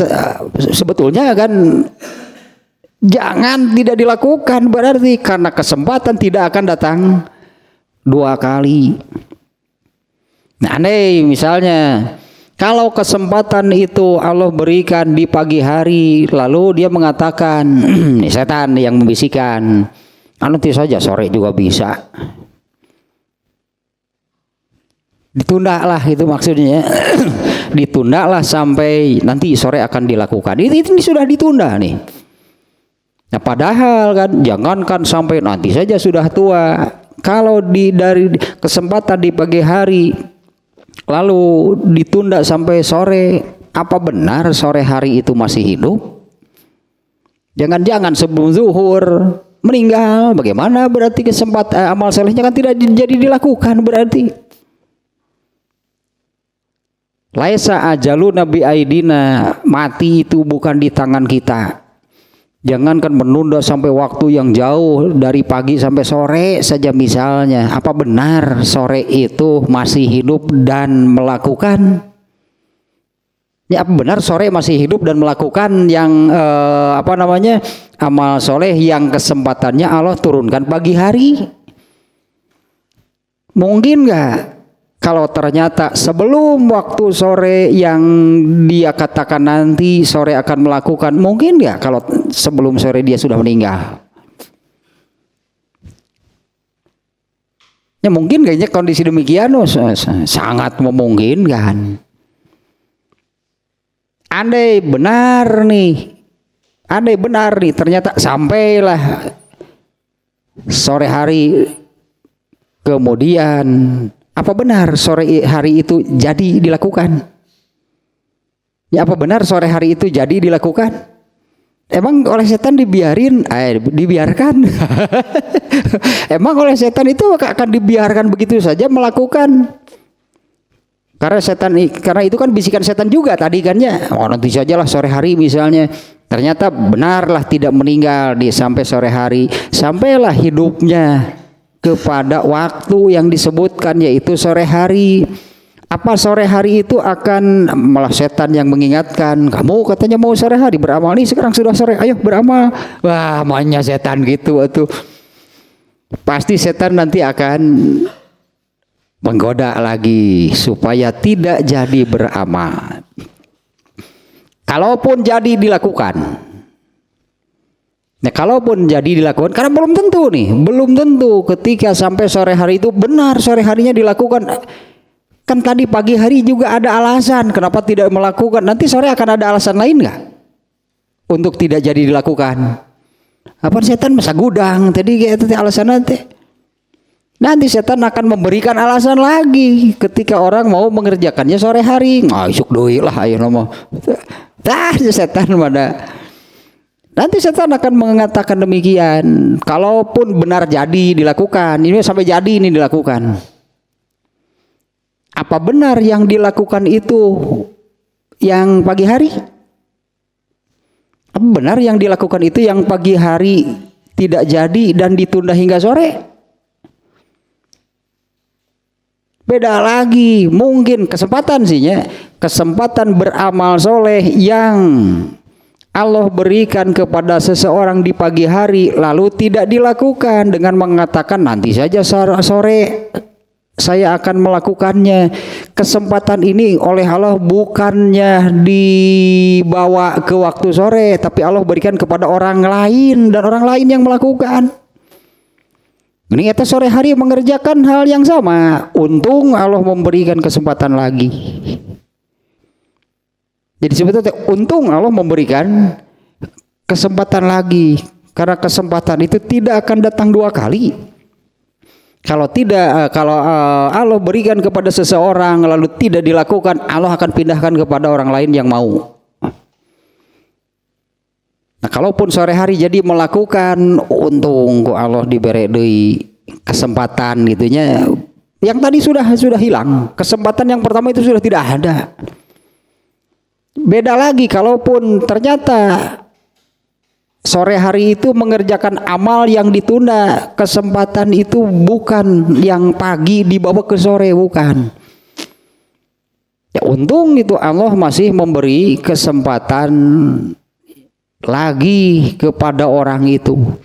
sebetulnya kan jangan tidak dilakukan, berarti karena kesempatan tidak akan datang dua kali. Nah andai misalnya kalau kesempatan itu Allah berikan di pagi hari, lalu dia mengatakan nih setan yang membisikkan, nanti saja sore juga bisa, ditundalah itu maksudnya. Ditundalah sampai nanti sore akan dilakukan. Ini sudah ditunda nih. Nah padahal kan jangankan sampai nanti saja sudah tua, kalau dari kesempatan di pagi hari lalu ditunda sampai sore, apa benar sore hari itu masih hidup? Jangan-jangan sebelum zuhur meninggal, bagaimana berarti kesempatan amal solehnya kan tidak jadi dilakukan berarti. Laisa ajaluna bi aidina, mati itu bukan di tangan kita. Jangankan menunda sampai waktu yang jauh, dari pagi sampai sore saja misalnya. Apa benar sore itu masih hidup dan melakukan? Ya apa benar sore masih hidup dan melakukan yang amal soleh yang kesempatannya Allah turunkan pagi hari? Mungkin nggak? Kalau ternyata sebelum waktu sore yang dia katakan nanti sore akan melakukan, mungkin nggak kalau sebelum sore dia sudah meninggal? Ya mungkin kayaknya kondisi demikian sangat memungkinkan. Andai benar nih ternyata sampailah sore hari kemudian, apa benar sore hari itu jadi dilakukan? Ya apa benar sore hari itu jadi dilakukan? Emang oleh setan dibiarkan? Emang oleh setan itu akan dibiarkan begitu saja melakukan? Karena itu kan bisikan setan juga tadi kan ya. Oh, nanti sajalah sore hari misalnya. Ternyata benarlah tidak meninggal sampai sore hari. Sampailah hidupnya kepada waktu yang disebutkan yaitu sore hari. Apa sore hari itu akan malah setan yang mengingatkan, kamu katanya mau sore hari beramal nih, sekarang sudah sore, ayo beramal. Wah, maunya setan gitu atuh. Pasti setan nanti akan menggoda lagi supaya tidak jadi beramal. Kalaupun jadi dilakukan. Nah, kalaupun jadi dilakukan, karena belum tentu ketika sampai sore hari itu benar sore harinya dilakukan. Kan tadi pagi hari juga ada alasan kenapa tidak melakukan. Nanti sore akan ada alasan lain nggak untuk tidak jadi dilakukan? Apa setan masa gudang? Tadi kayak itu alasan nanti setan akan memberikan alasan lagi ketika orang mau mengerjakannya sore hari. Isuk doi lah ayo nama. Setan pada. Nanti setan akan mengatakan demikian. Kalaupun benar jadi dilakukan, ini sampai jadi ini dilakukan. Apa benar yang dilakukan itu yang pagi hari? Apa benar yang dilakukan itu yang pagi hari tidak jadi dan ditunda hingga sore? Beda lagi, mungkin kesempatan beramal soleh yang Allah berikan kepada seseorang di pagi hari lalu tidak dilakukan dengan mengatakan nanti saja sore saya akan melakukannya. Kesempatan ini oleh Allah bukannya dibawa ke waktu sore, tapi Allah berikan kepada orang lain dan orang lain yang melakukan. Ini kita sore hari mengerjakan hal yang sama. Untung Allah memberikan kesempatan lagi. Jadi sebetulnya untung Allah memberikan kesempatan lagi, karena kesempatan itu tidak akan datang dua kali. Kalau Allah berikan kepada seseorang lalu tidak dilakukan, Allah akan pindahkan kepada orang lain yang mau. Nah, kalaupun sore hari jadi melakukan, untung kok Allah diberi kesempatan gitunya. Yang tadi sudah hilang. Kesempatan yang pertama itu sudah tidak ada. Beda lagi kalaupun ternyata sore hari itu mengerjakan amal yang ditunda, kesempatan itu bukan yang pagi dibawa ke sore, bukan. Ya untung itu Allah masih memberi kesempatan lagi kepada orang itu.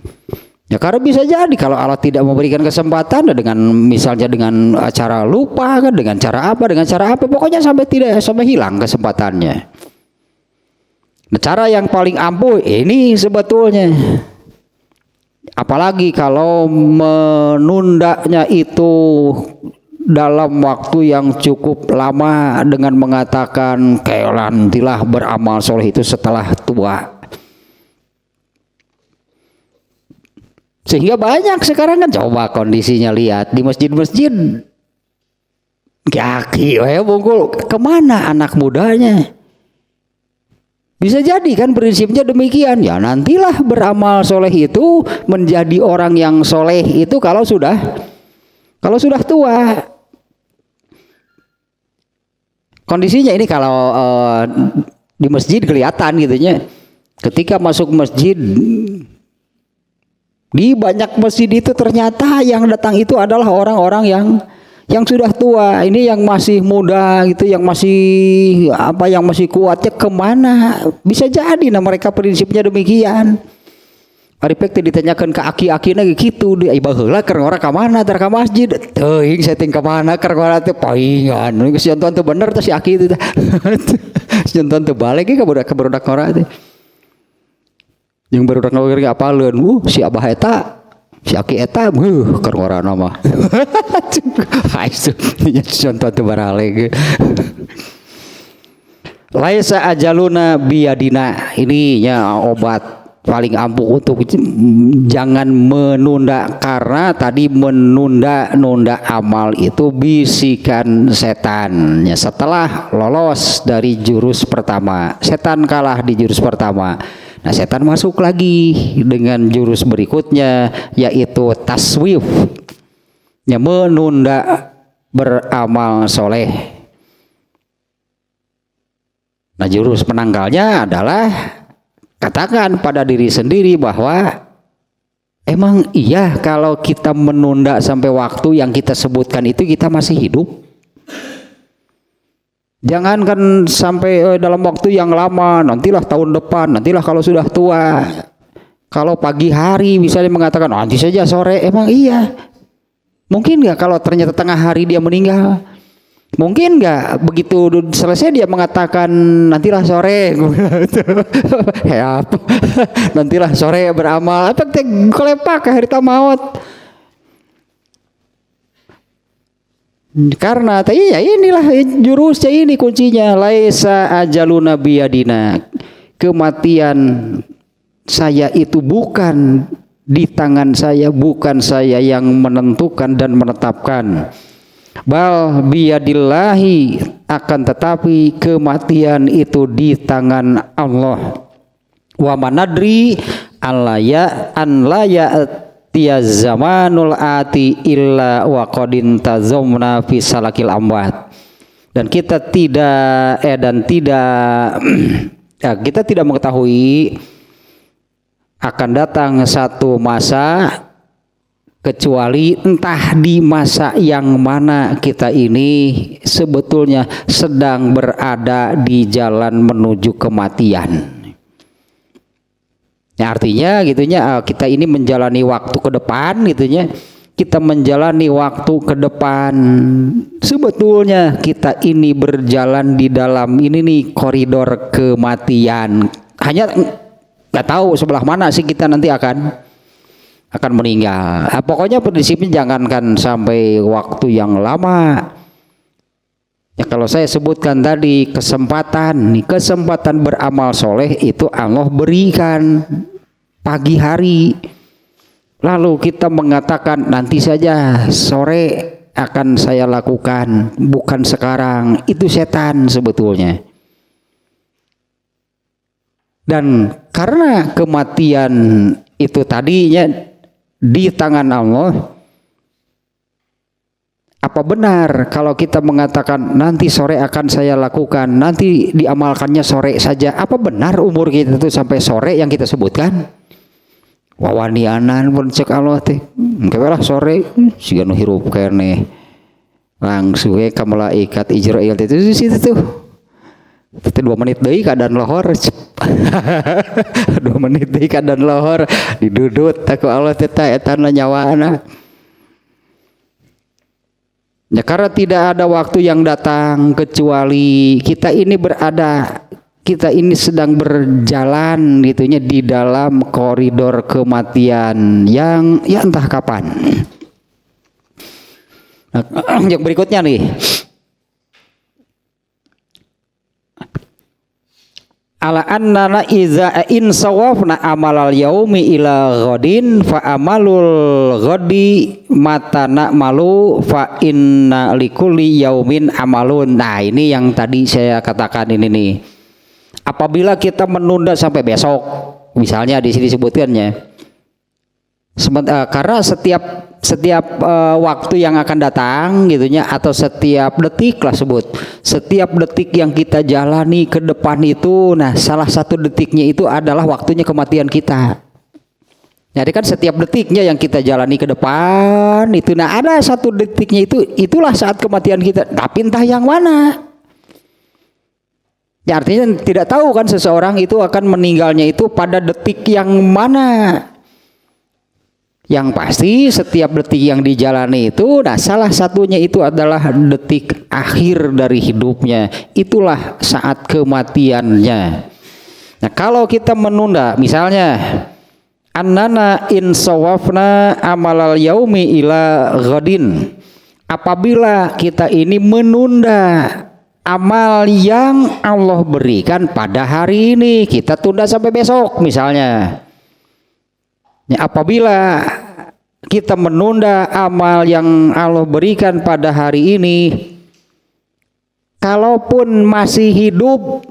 Ya karena bisa jadi kalau Allah tidak memberikan kesempatan dengan misalnya dengan cara lupa kan, dengan cara apa, pokoknya sampai hilang kesempatannya. Nah, cara yang paling ampuh ini sebetulnya, apalagi kalau menundanya itu dalam waktu yang cukup lama dengan mengatakan nantilah beramal soleh itu setelah tua. Sehingga banyak sekarang kan, coba kondisinya lihat di masjid-masjid, kaki bungkul, kemana anak mudanya? Bisa jadi kan prinsipnya demikian. Ya nantilah beramal soleh itu menjadi orang yang soleh itu kalau sudah tua. Kondisinya ini kalau di masjid kelihatan gitunya. Ketika masuk masjid, di banyak masjid itu ternyata yang datang itu adalah orang-orang yang sudah tua. Ini yang masih muda gitu, yang masih kuatnya kemana? Bisa jadi nah mereka prinsipnya demikian. Ari pek ditanyakan ke aki-aki lagi gitu, di baheula keur ngora ka mana tar ka masjid. Teuing setting ka mana keur ngora teh paingan. Geus contohan teu bener teh si aki itu teh. Contohan teu balik ge ka budak ngora teh. Yang barudak ngora apaleun, si abah eta Si aki eta keur ngorana mah. Contoh teu barale. Laisa ajaluna biadina, ini ya obat paling ampuh untuk jangan menunda, karena tadi menunda amal itu bisikan setan. Ya, setelah lolos dari jurus pertama, setan kalah di jurus pertama. Nah, setan masuk lagi dengan jurus berikutnya, yaitu taswif, ya, menunda beramal soleh. Nah, jurus penanggalnya adalah katakan pada diri sendiri bahwa emang iya kalau kita menunda sampai waktu yang kita sebutkan itu kita masih hidup. Jangankan sampai dalam waktu yang lama, nantilah tahun depan, nantilah kalau sudah tua. Kalau pagi hari misalnya mengatakan nanti saja sore, emang iya. Mungkin nggak kalau ternyata tengah hari dia meninggal? Mungkin nggak begitu selesai dia mengatakan nantilah sore, ya apa? Nantilah sore beramal, apa kelepak ke hari maut. Karena ya inilah jurusnya, ini kuncinya. Laisa ajaluna biyadina, kematian saya itu bukan di tangan saya, bukan saya yang menentukan dan menetapkan. Bal biyadillahi, akan tetapi kematian itu di tangan Allah. Wa manadri an la ya zamanul ati illa wa qadin tazamna fi salakil amwat. Dan kita tidak kita tidak mengetahui akan datang satu masa, kecuali entah di masa yang mana kita ini sebetulnya sedang berada di jalan menuju kematian. Ya, artinya gitunya kita ini menjalani waktu ke depan gitunya. Kita menjalani waktu ke depan. Sebetulnya kita ini berjalan di dalam ini nih koridor kematian. Hanya nggak tahu sebelah mana sih kita nanti akan meninggal. Pokoknya prinsipnya jangankan sampai waktu yang lama. Ya, kalau saya sebutkan tadi kesempatan beramal soleh itu Allah berikan pagi hari. Lalu kita mengatakan nanti saja sore akan saya lakukan, bukan sekarang. Itu setan sebetulnya. Dan karena kematian itu tadinya di tangan Allah, apa benar kalau kita mengatakan nanti sore akan saya lakukan, nanti diamalkannya sore saja? Apa benar umur kita itu sampai sore yang kita sebutkan? Wawanianan pun cek Allah teh, kebelah sore siga nu hirup kene langsung ka malaikat Israil itu di situ tuh. Itu 2 menit deui keadaan lohor. 2 menit deui keadaan lohor didudut ku Allah teh eta nyawana. Ya, karena tidak ada waktu yang datang kecuali kita ini sedang berjalan gitunya di dalam koridor kematian yang ya entah kapan. Nah, yang berikutnya nih. Ala annana iza insawafna amalal yaumi ila ghadin fa amalul ghadi matana malu fa inna likulli yaumin amalun. Nah, ini yang tadi saya katakan ini nih. Apabila kita menunda sampai besok, misalnya di sini sebutkannya. Karena setiap waktu yang akan datang gitunya, atau setiap detik lah setiap detik yang kita jalani ke depan itu, nah salah satu detiknya itu adalah waktunya kematian kita. Jadi kan setiap detiknya yang kita jalani ke depan itu, nah ada satu detiknya itulah saat kematian kita, tapi entah yang mana. Ya, artinya tidak tahu kan seseorang itu akan meninggalnya itu pada detik yang mana. Yang pasti setiap detik yang dijalani itu, nah salah satunya itu adalah detik akhir dari hidupnya. Itulah saat kematiannya. Nah, kalau kita menunda, misalnya annana in sawafna amalal yaumi ila ghadin, apabila kita ini menunda amal yang Allah berikan pada hari ini, kita tunda sampai besok misalnya. Ya, apabila kita menunda amal yang Allah berikan pada hari ini, kalaupun masih hidup,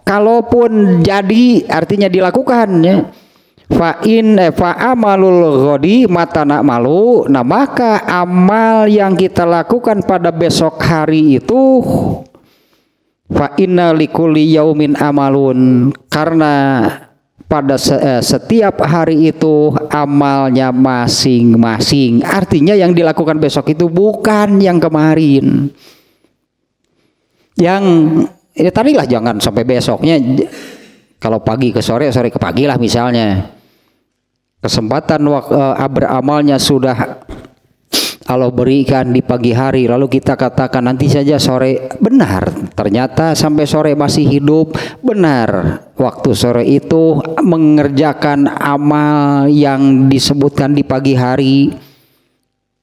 kalaupun jadi, artinya dilakukan ya. Fa amalul ghadi matana malu, nah maka amal yang kita lakukan pada besok hari itu fa inna likulli yaumin amalun, karena pada setiap hari itu amalnya masing-masing. Artinya yang dilakukan besok itu bukan yang kemarin. Yang ini tadilah jangan sampai besoknya, kalau pagi ke sore, sore ke pagi lah misalnya. Kesempatan beramalnya sudah Allah berikan di pagi hari, lalu kita katakan nanti saja sore. Benar, ternyata sampai sore masih hidup. Benar, waktu sore itu mengerjakan amal yang disebutkan di pagi hari,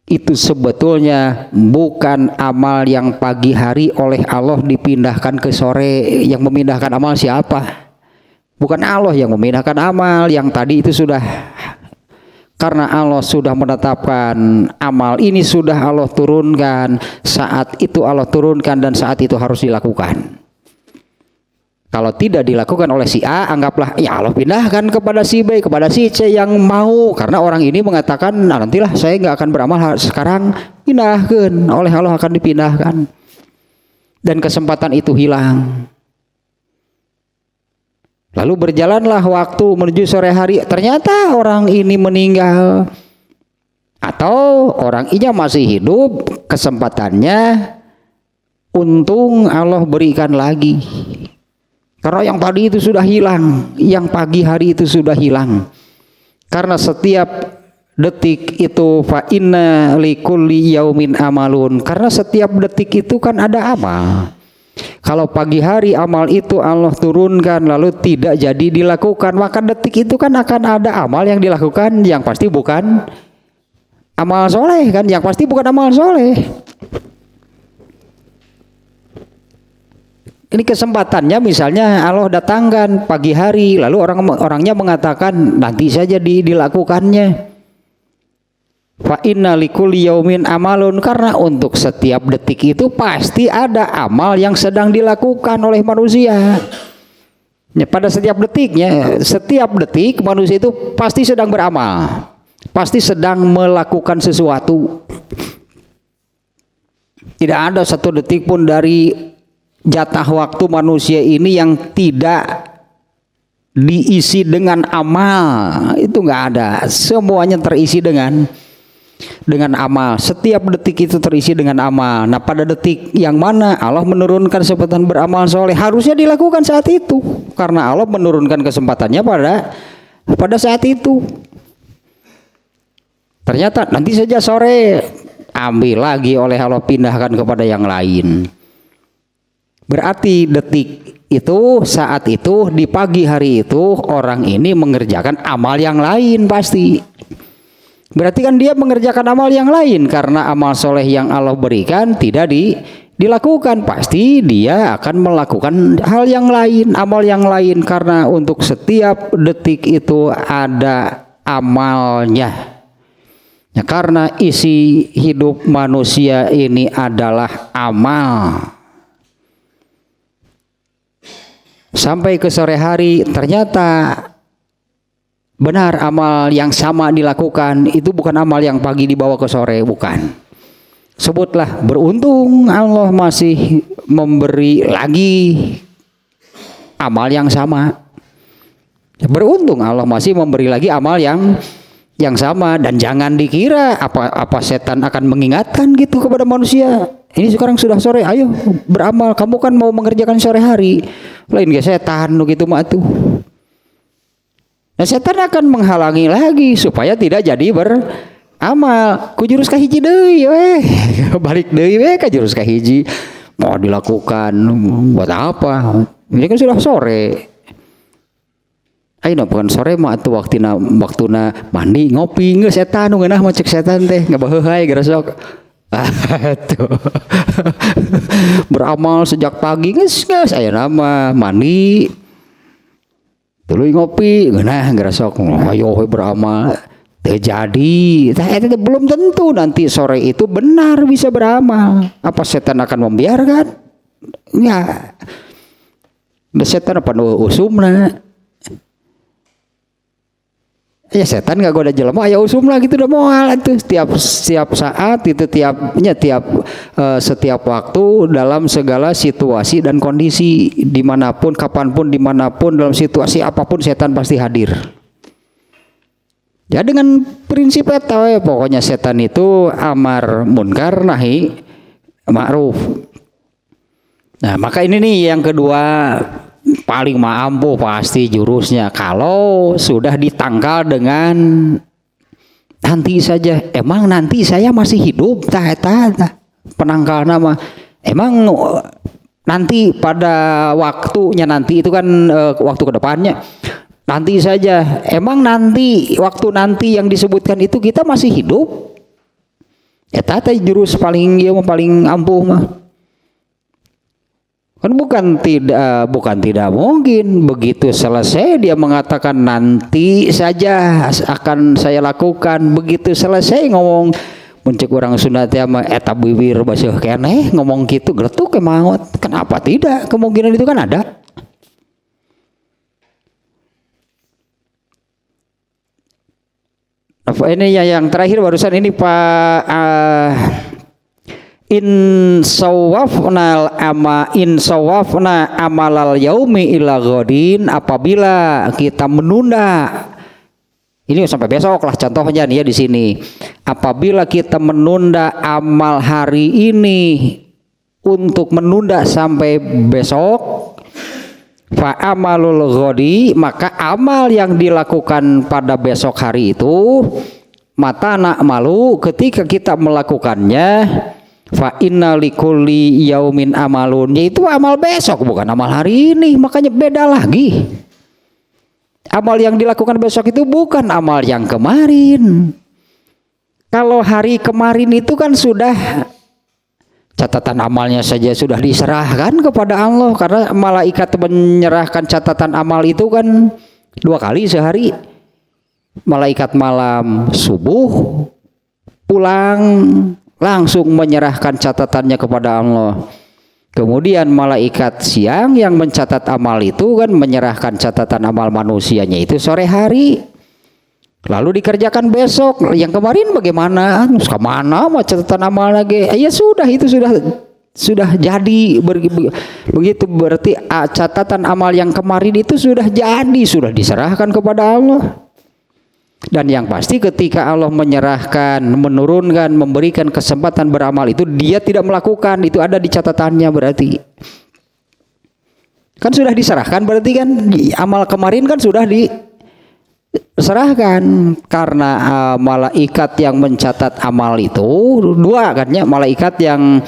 itu sebetulnya bukan amal yang pagi hari oleh Allah dipindahkan ke sore. Yang memindahkan amal siapa? Bukan Allah yang memindahkan amal. Yang tadi itu sudah, karena Allah sudah menetapkan amal ini sudah Allah turunkan, saat itu Allah turunkan dan saat itu harus dilakukan. Kalau tidak dilakukan oleh si A, anggaplah ya Allah pindahkan kepada si B, kepada si C yang mau. Karena orang ini mengatakan, nah nantilah saya nggak akan beramal sekarang, pindahkan, oleh Allah akan dipindahkan. Dan kesempatan itu hilang. Lalu berjalanlah waktu menuju sore hari, ternyata orang ini meninggal. Atau orang ini masih hidup, kesempatannya untung Allah berikan lagi. Karena yang tadi itu sudah hilang, yang pagi hari itu sudah hilang. Karena setiap detik itu fa inna likulli yaumin amalun, karena setiap detik itu kan ada amal. Kalau pagi hari amal itu Allah turunkan lalu tidak jadi dilakukan, maka detik itu kan akan ada amal yang dilakukan yang pasti bukan amal soleh kan, yang pasti bukan amal soleh. Ini kesempatannya misalnya Allah datangkan pagi hari, lalu orangnya mengatakan nanti saja dilakukannya. Fa inna likulli yaumin amalun, karena untuk setiap detik itu pasti ada amal yang sedang dilakukan oleh manusia. Ya, pada setiap detiknya, setiap detik manusia itu pasti sedang beramal, pasti sedang melakukan sesuatu. Tidak ada satu detik pun dari jatah waktu manusia ini yang tidak diisi dengan amal. Itu nggak ada, semuanya terisi dengan amal. Setiap detik itu terisi dengan amal. Nah, pada detik yang mana Allah menurunkan kesempatan beramal soleh, harusnya dilakukan saat itu, karena Allah menurunkan kesempatannya pada saat itu. Ternyata nanti saja sore, ambil lagi oleh Allah, pindahkan kepada yang lain. Berarti detik itu, saat itu, di pagi hari itu orang ini mengerjakan amal yang lain pasti. Berarti kan dia mengerjakan amal yang lain, karena amal soleh yang Allah berikan tidak dilakukan, pasti dia akan melakukan hal yang lain, amal yang lain, karena untuk setiap detik itu ada amalnya. Ya, karena isi hidup manusia ini adalah amal. Sampai ke sore hari ternyata benar amal yang sama dilakukan, itu bukan amal yang pagi dibawa ke sore, bukan. Sebutlah beruntung Allah masih memberi lagi amal yang sama. Beruntung Allah masih memberi lagi amal yang sama, dan jangan dikira apa setan akan mengingatkan gitu kepada manusia. Ini sekarang sudah sore, ayo beramal, kamu kan mau mengerjakan sore hari. Lain gak setan gitu mah tuh. Nah, setan akan menghalangi lagi supaya tidak jadi beramal. Ku jurus ka hiji deui we. Balik deui we ka jurus ka hiji. Mau dilakukan buat apa? Ini kan sudah sore. Ayo bukan sore mah atuh waktuna mandi ngopi geus eta nu ngeunah mah cek setan teh ngabaheuhai geresok. Tuh. Beramal sejak pagi geus aya nama mandi. Tuluy ngopi ngeunah geresok ayo beramal. Terjadi, itu belum tentu nanti sore itu benar bisa beramal. Apa setan akan membiarkan? Ya, setan apa usumna? Ya setan nggak goda jelema, ya usumna gitu udah moal itu setiap saat itu setiap waktu dalam segala situasi dan kondisi dimanapun, kapanpun, dimanapun dalam situasi apapun setan pasti hadir. Ya dengan prinsip eta ya pokoknya setan itu amar munkar nahi ma'ruf. Nah, maka ini nih yang kedua paling ampuh pasti jurusnya kalau sudah ditangkal dengan nanti saja. Emang nanti saya masih hidup tah penangkal nama. Emang nanti pada waktunya nanti itu kan waktu kedepannya. Nanti saja, emang nanti waktu nanti yang disebutkan itu kita masih hidup? Eta teh jurus paling ampuh mah. Kan bukan tidak mungkin begitu selesai dia mengatakan nanti saja akan saya lakukan, begitu selesai ngomong muncul orang Sunda teh mah eta bibir baseuh keneh ngomong gitu geletuk ke maot. Kenapa tidak? Kemungkinan itu kan ada. Apa ini yang terakhir barusan ini Pak in sawafna amalal yaumi ila ghadin, apabila kita menunda ini sampai besok lah contohnya nih ya di sini. Apabila kita menunda amal hari ini untuk menunda sampai besok, fa amalul ghadi, maka amal yang dilakukan pada besok hari itu mata nak malu ketika kita melakukannya fa inna likulli yaumin amalun, yaitu amal besok bukan amal hari ini. Makanya beda lagi, amal yang dilakukan besok itu bukan amal yang kemarin. Kalau hari kemarin itu kan sudah catatan amalnya saja sudah diserahkan kepada Allah, karena malaikat menyerahkan catatan amal itu kan 2 kali sehari. Malaikat malam subuh pulang langsung menyerahkan catatannya kepada Allah. Kemudian malaikat siang yang mencatat amal itu kan menyerahkan catatan amal manusianya itu sore hari. Lalu dikerjakan besok. Yang kemarin bagaimana? Kemana mau catatan amal lagi? Ya sudah, itu sudah jadi begitu, berarti catatan amal yang kemarin itu sudah jadi, sudah diserahkan kepada Allah. Dan yang pasti ketika Allah menyerahkan, menurunkan, memberikan kesempatan beramal itu dia tidak melakukan, itu ada di catatannya berarti. Kan sudah diserahkan berarti kan amal kemarin kan sudah diserahkan, karena malaikat yang mencatat amal itu 2 kan ya, malaikat yang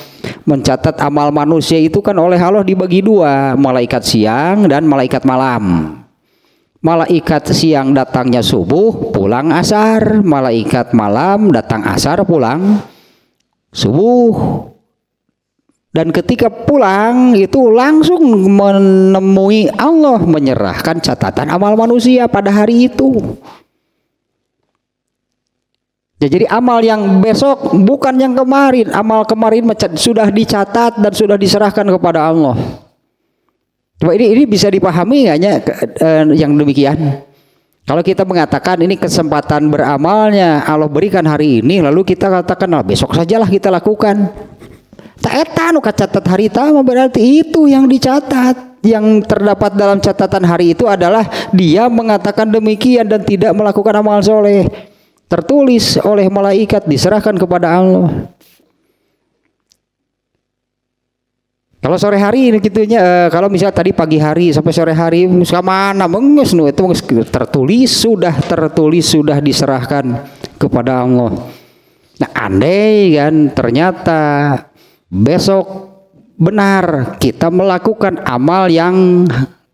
mencatat amal manusia itu kan oleh Allah dibagi 2, malaikat siang dan malaikat malam. Malaikat siang datangnya subuh pulang asar, malaikat malam datang asar pulang subuh. Dan ketika pulang itu langsung menemui Allah menyerahkan catatan amal manusia pada hari itu. Ya, jadi amal yang besok bukan yang kemarin. Amal kemarin sudah dicatat dan sudah diserahkan kepada Allah. Coba ini bisa dipahami hanya yang demikian. Kalau kita mengatakan ini kesempatan beramalnya Allah berikan hari ini, lalu kita katakan besok sajalah kita lakukan. Tak eta nu kacatat hari tama, berarti itu yang dicatat, yang terdapat dalam catatan hari itu adalah dia mengatakan demikian dan tidak melakukan amal soleh. Tertulis oleh malaikat diserahkan kepada Allah. Kalau sore hari ini gitunya, kalau misalnya tadi pagi hari sampai sore hari mana mengus nu itu tertulis sudah diserahkan kepada Allah. Nah, andai kan ternyata besok benar kita melakukan amal yang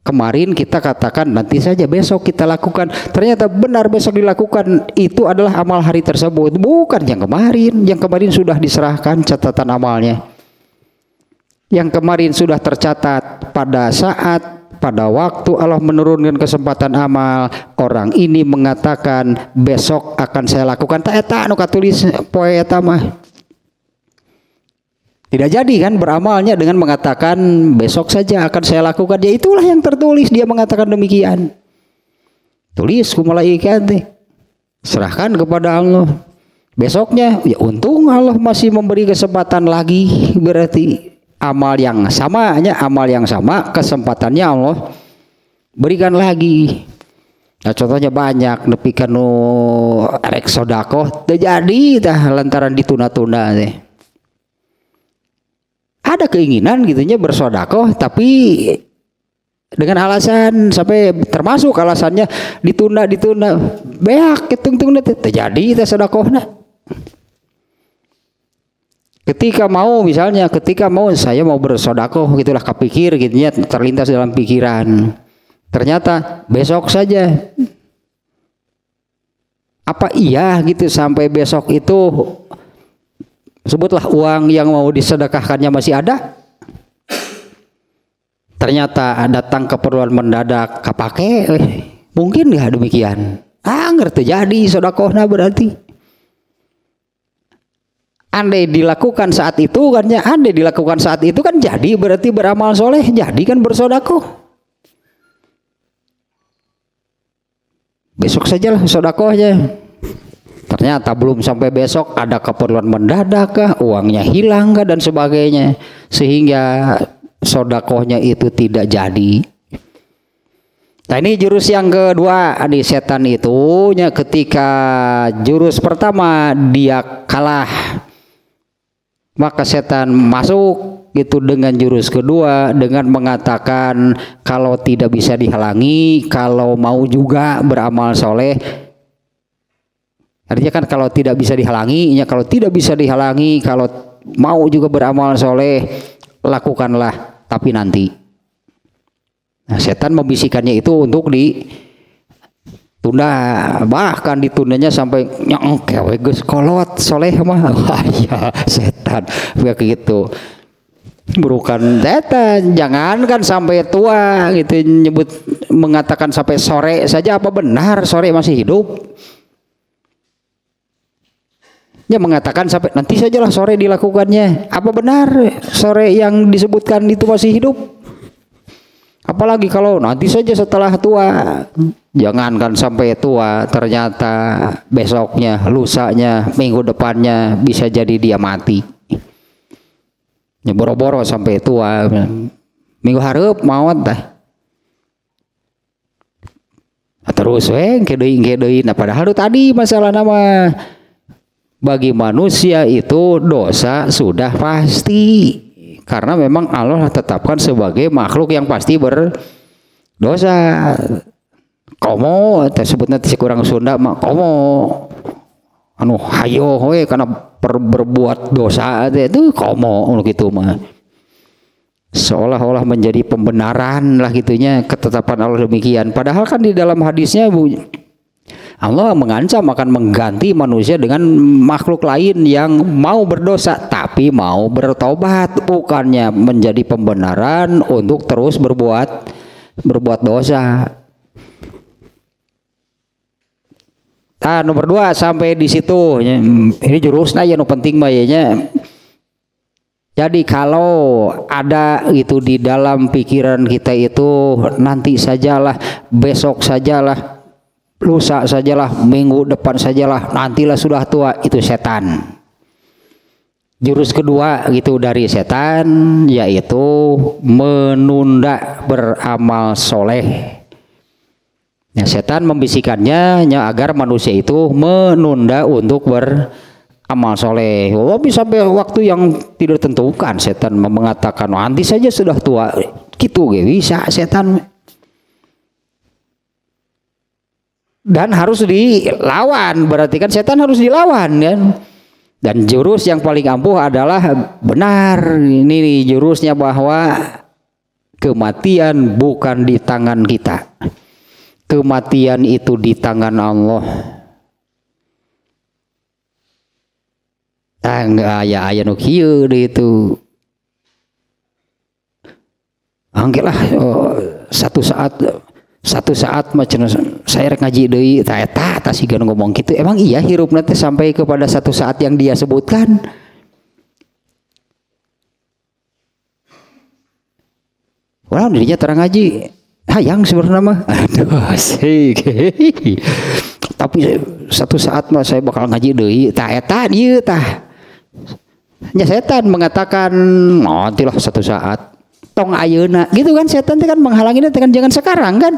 kemarin kita katakan nanti saja besok kita lakukan, ternyata benar besok dilakukan, itu adalah amal hari tersebut, bukan yang kemarin. Yang kemarin sudah diserahkan catatan amalnya, yang kemarin sudah tercatat pada waktu Allah menurunkan kesempatan amal. Orang ini mengatakan besok akan saya lakukan, tak eta anu katulis poe eta mah. Tidak jadi kan beramalnya dengan mengatakan besok saja akan saya lakukan. Ya itulah yang tertulis, dia mengatakan demikian. Tulis ku malaikat teh, serahkan kepada Allah. Besoknya ya untung Allah masih memberi kesempatan lagi, berarti amal yang sama kesempatannya Allah berikan lagi. Nah contohnya banyak, nepi kanu rek sodaqoh terjadi tah lantaran ditunda-tunda teh. Ada keinginan gitunya bersodakoh, tapi dengan alasan sampai termasuk alasannya ditunda beak hitung-hitung terjadi teh sodakohna. Ketika mau saya mau bersodakoh gitulah kepikir gitunya, terlintas dalam pikiran, ternyata besok saja. Apa iya gitu sampai besok itu sebutlah uang yang mau disedekahkannya masih ada, ternyata datang keperluan mendadak kapake, mungkin nggak demikian? Ngerti jadi sodakohna berarti. Andai dilakukan saat itu kan jadi berarti beramal soleh, jadi kan bersodakoh. Besok sajalah sodakohnya. Ternyata belum sampai besok ada keperluan mendadak kah, uangnya hilang kah dan sebagainya, sehingga sodakohnya itu tidak jadi. Nah ini jurus yang kedua di setan itu, ketika jurus pertama dia kalah, maka setan masuk itu dengan jurus kedua dengan mengatakan kalau tidak bisa dihalangi, kalau mau juga beramal soleh. Artinya kan kalau tidak bisa dihalangi, kalau mau juga beramal soleh, lakukanlah, tapi nanti. Nah, setan membisikkannya itu untuk ditunda, bahkan ditundanya sampai kewe geus kolot soleh mah. Ya setan begitu. Bukan setan, jangankan sampai tua gitu mengatakan sampai sore saja, apa benar sore masih hidup? Dia mengatakan sampai nanti sajalah sore dilakukannya. Apa benar sore yang disebutkan itu masih hidup? Apalagi kalau nanti saja setelah tua. Jangankan sampai tua, ternyata besoknya, lusanya, minggu depannya bisa jadi dia mati. Ya boro-boro sampai tua. Minggu hareup maot dah. Terus kedeui. Nah padahal tadi masalah nama bagi manusia itu dosa sudah pasti, karena memang Allah tetapkan sebagai makhluk yang pasti berdosa. Komo tersebutnya kurang Sunda mah komo anu hayo we karena berbuat dosa itu komo gitu mah, seolah-olah menjadi pembenaran lah gitunya ketetapan Allah demikian. Padahal kan di dalam hadisnya Allah mengancam akan mengganti manusia dengan makhluk lain yang mau berdosa tapi mau bertobat, bukannya menjadi pembenaran untuk terus berbuat dosa. Nah, nomor 2 sampai di situ. Ini jurusnya yang penting bayanya. Jadi kalau ada itu di dalam pikiran kita itu nanti sajalah, besok sajalah, lusa sajalah, minggu depan sajalah, nantilah sudah tua, itu setan. Jurus kedua gitu dari setan yaitu menunda beramal soleh. Ya, setan membisikkannya agar manusia itu menunda untuk beramal soleh. Bisa sampai waktu yang tidak ditentukan. Setan mengatakan nanti saja sudah tua, gitu bisa setan. Dan harus dilawan, berarti kan setan harus dilawan kan. Dan jurus yang paling ampuh adalah benar. Ini jurusnya bahwa Kematian bukan di tangan kita. Kematian itu di tangan Allah. Aya nu kieu itu. Anggelah satu saat macam saya rek ngaji deui eta sigan ngomong gitu. Emang iya hirupna teh sampai kepada satu saat yang dia sebutkan? Wah, dirinya terang ngaji. Hayang sebenarnya mah. Aduh, asik. Tapi satu saat mah saya bakal ngaji deui eta dieu tah. Nya setan mengatakan, nantilah satu saat tong ayeuna gitu kan, setan teh kan menghalanginya kan jangan sekarang kan.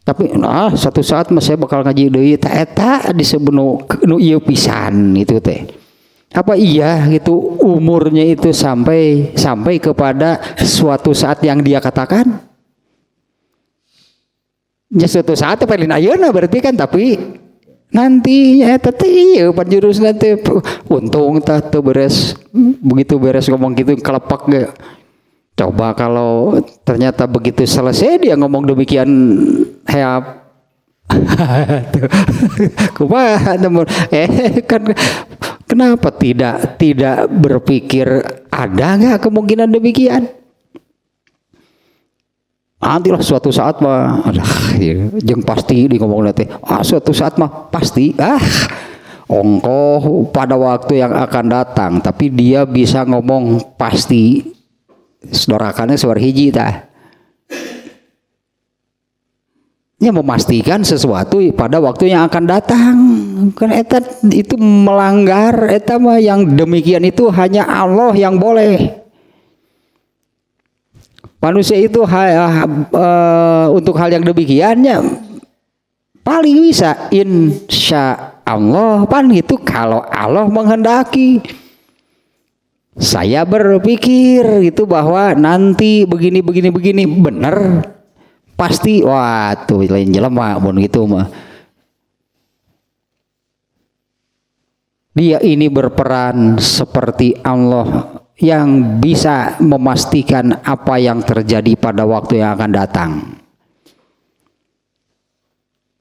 Tapi satu saat mah saya bakal ngaji deui eta disebut nu ieu pisan itu teh. Apa iya gitu umurnya itu sampai kepada suatu saat yang dia katakan? Ya suatu saat paling ayeuna berarti kan, tapi nantinya teh ieu panjurus nanti untung tah teu beres begitu beres ngomong gitu kelepak ge. Coba kalau ternyata begitu selesai dia ngomong demikian heap. Kumaha namun kan kenapa tidak berpikir ada nggak kemungkinan demikian? Nantilah suatu saat mah jeung pasti di ngomong nanti. Suatu saat mah pasti ongkoh pada waktu yang akan datang, tapi dia bisa ngomong pasti. Dorakannya suara hiji tah. Nya memastikan sesuatu pada waktu yang akan datang. Kan eta itu melanggar, eta mah yang demikian itu hanya Allah yang boleh. Manusia itu untuk hal yang demikiannya paling bisa insya Allah pan gitu kalau Allah menghendaki. Saya berpikir itu bahwa nanti begini bener pasti tuh lain jelema mun gitu mah. Dia ini berperan seperti Allah yang bisa memastikan apa yang terjadi pada waktu yang akan datang.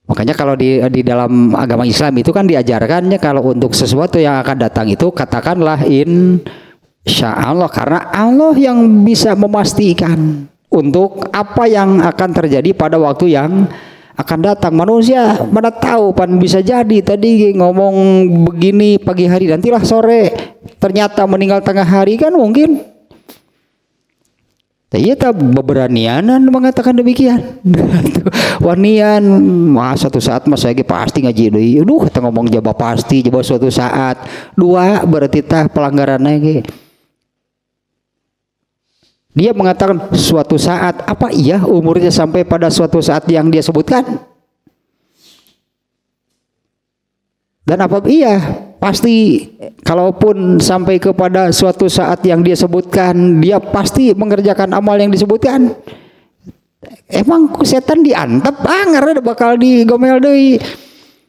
Makanya kalau di dalam agama Islam itu kan diajarkannya kalau untuk sesuatu yang akan datang itu katakanlah insya Allah, karena Allah yang bisa memastikan untuk apa yang akan terjadi pada waktu yang akan datang. Manusia mana tahu pan bisa jadi tadi ngomong begini pagi hari nantilah sore ternyata meninggal tengah hari kan mungkin. Iya beberanianan mengatakan demikian. Wanian satu saat mas saya pasti ngaji deui. Kita ngomong jaba pasti jaba suatu saat. Dua berarti tah pelanggaran lagi. Dia mengatakan suatu saat, apa iya umurnya sampai pada suatu saat yang dia sebutkan? Dan apa iya pasti kalaupun sampai kepada suatu saat yang dia sebutkan, dia pasti mengerjakan amal yang disebutkan. Emang setan diantep ngarana bakal digomel deui.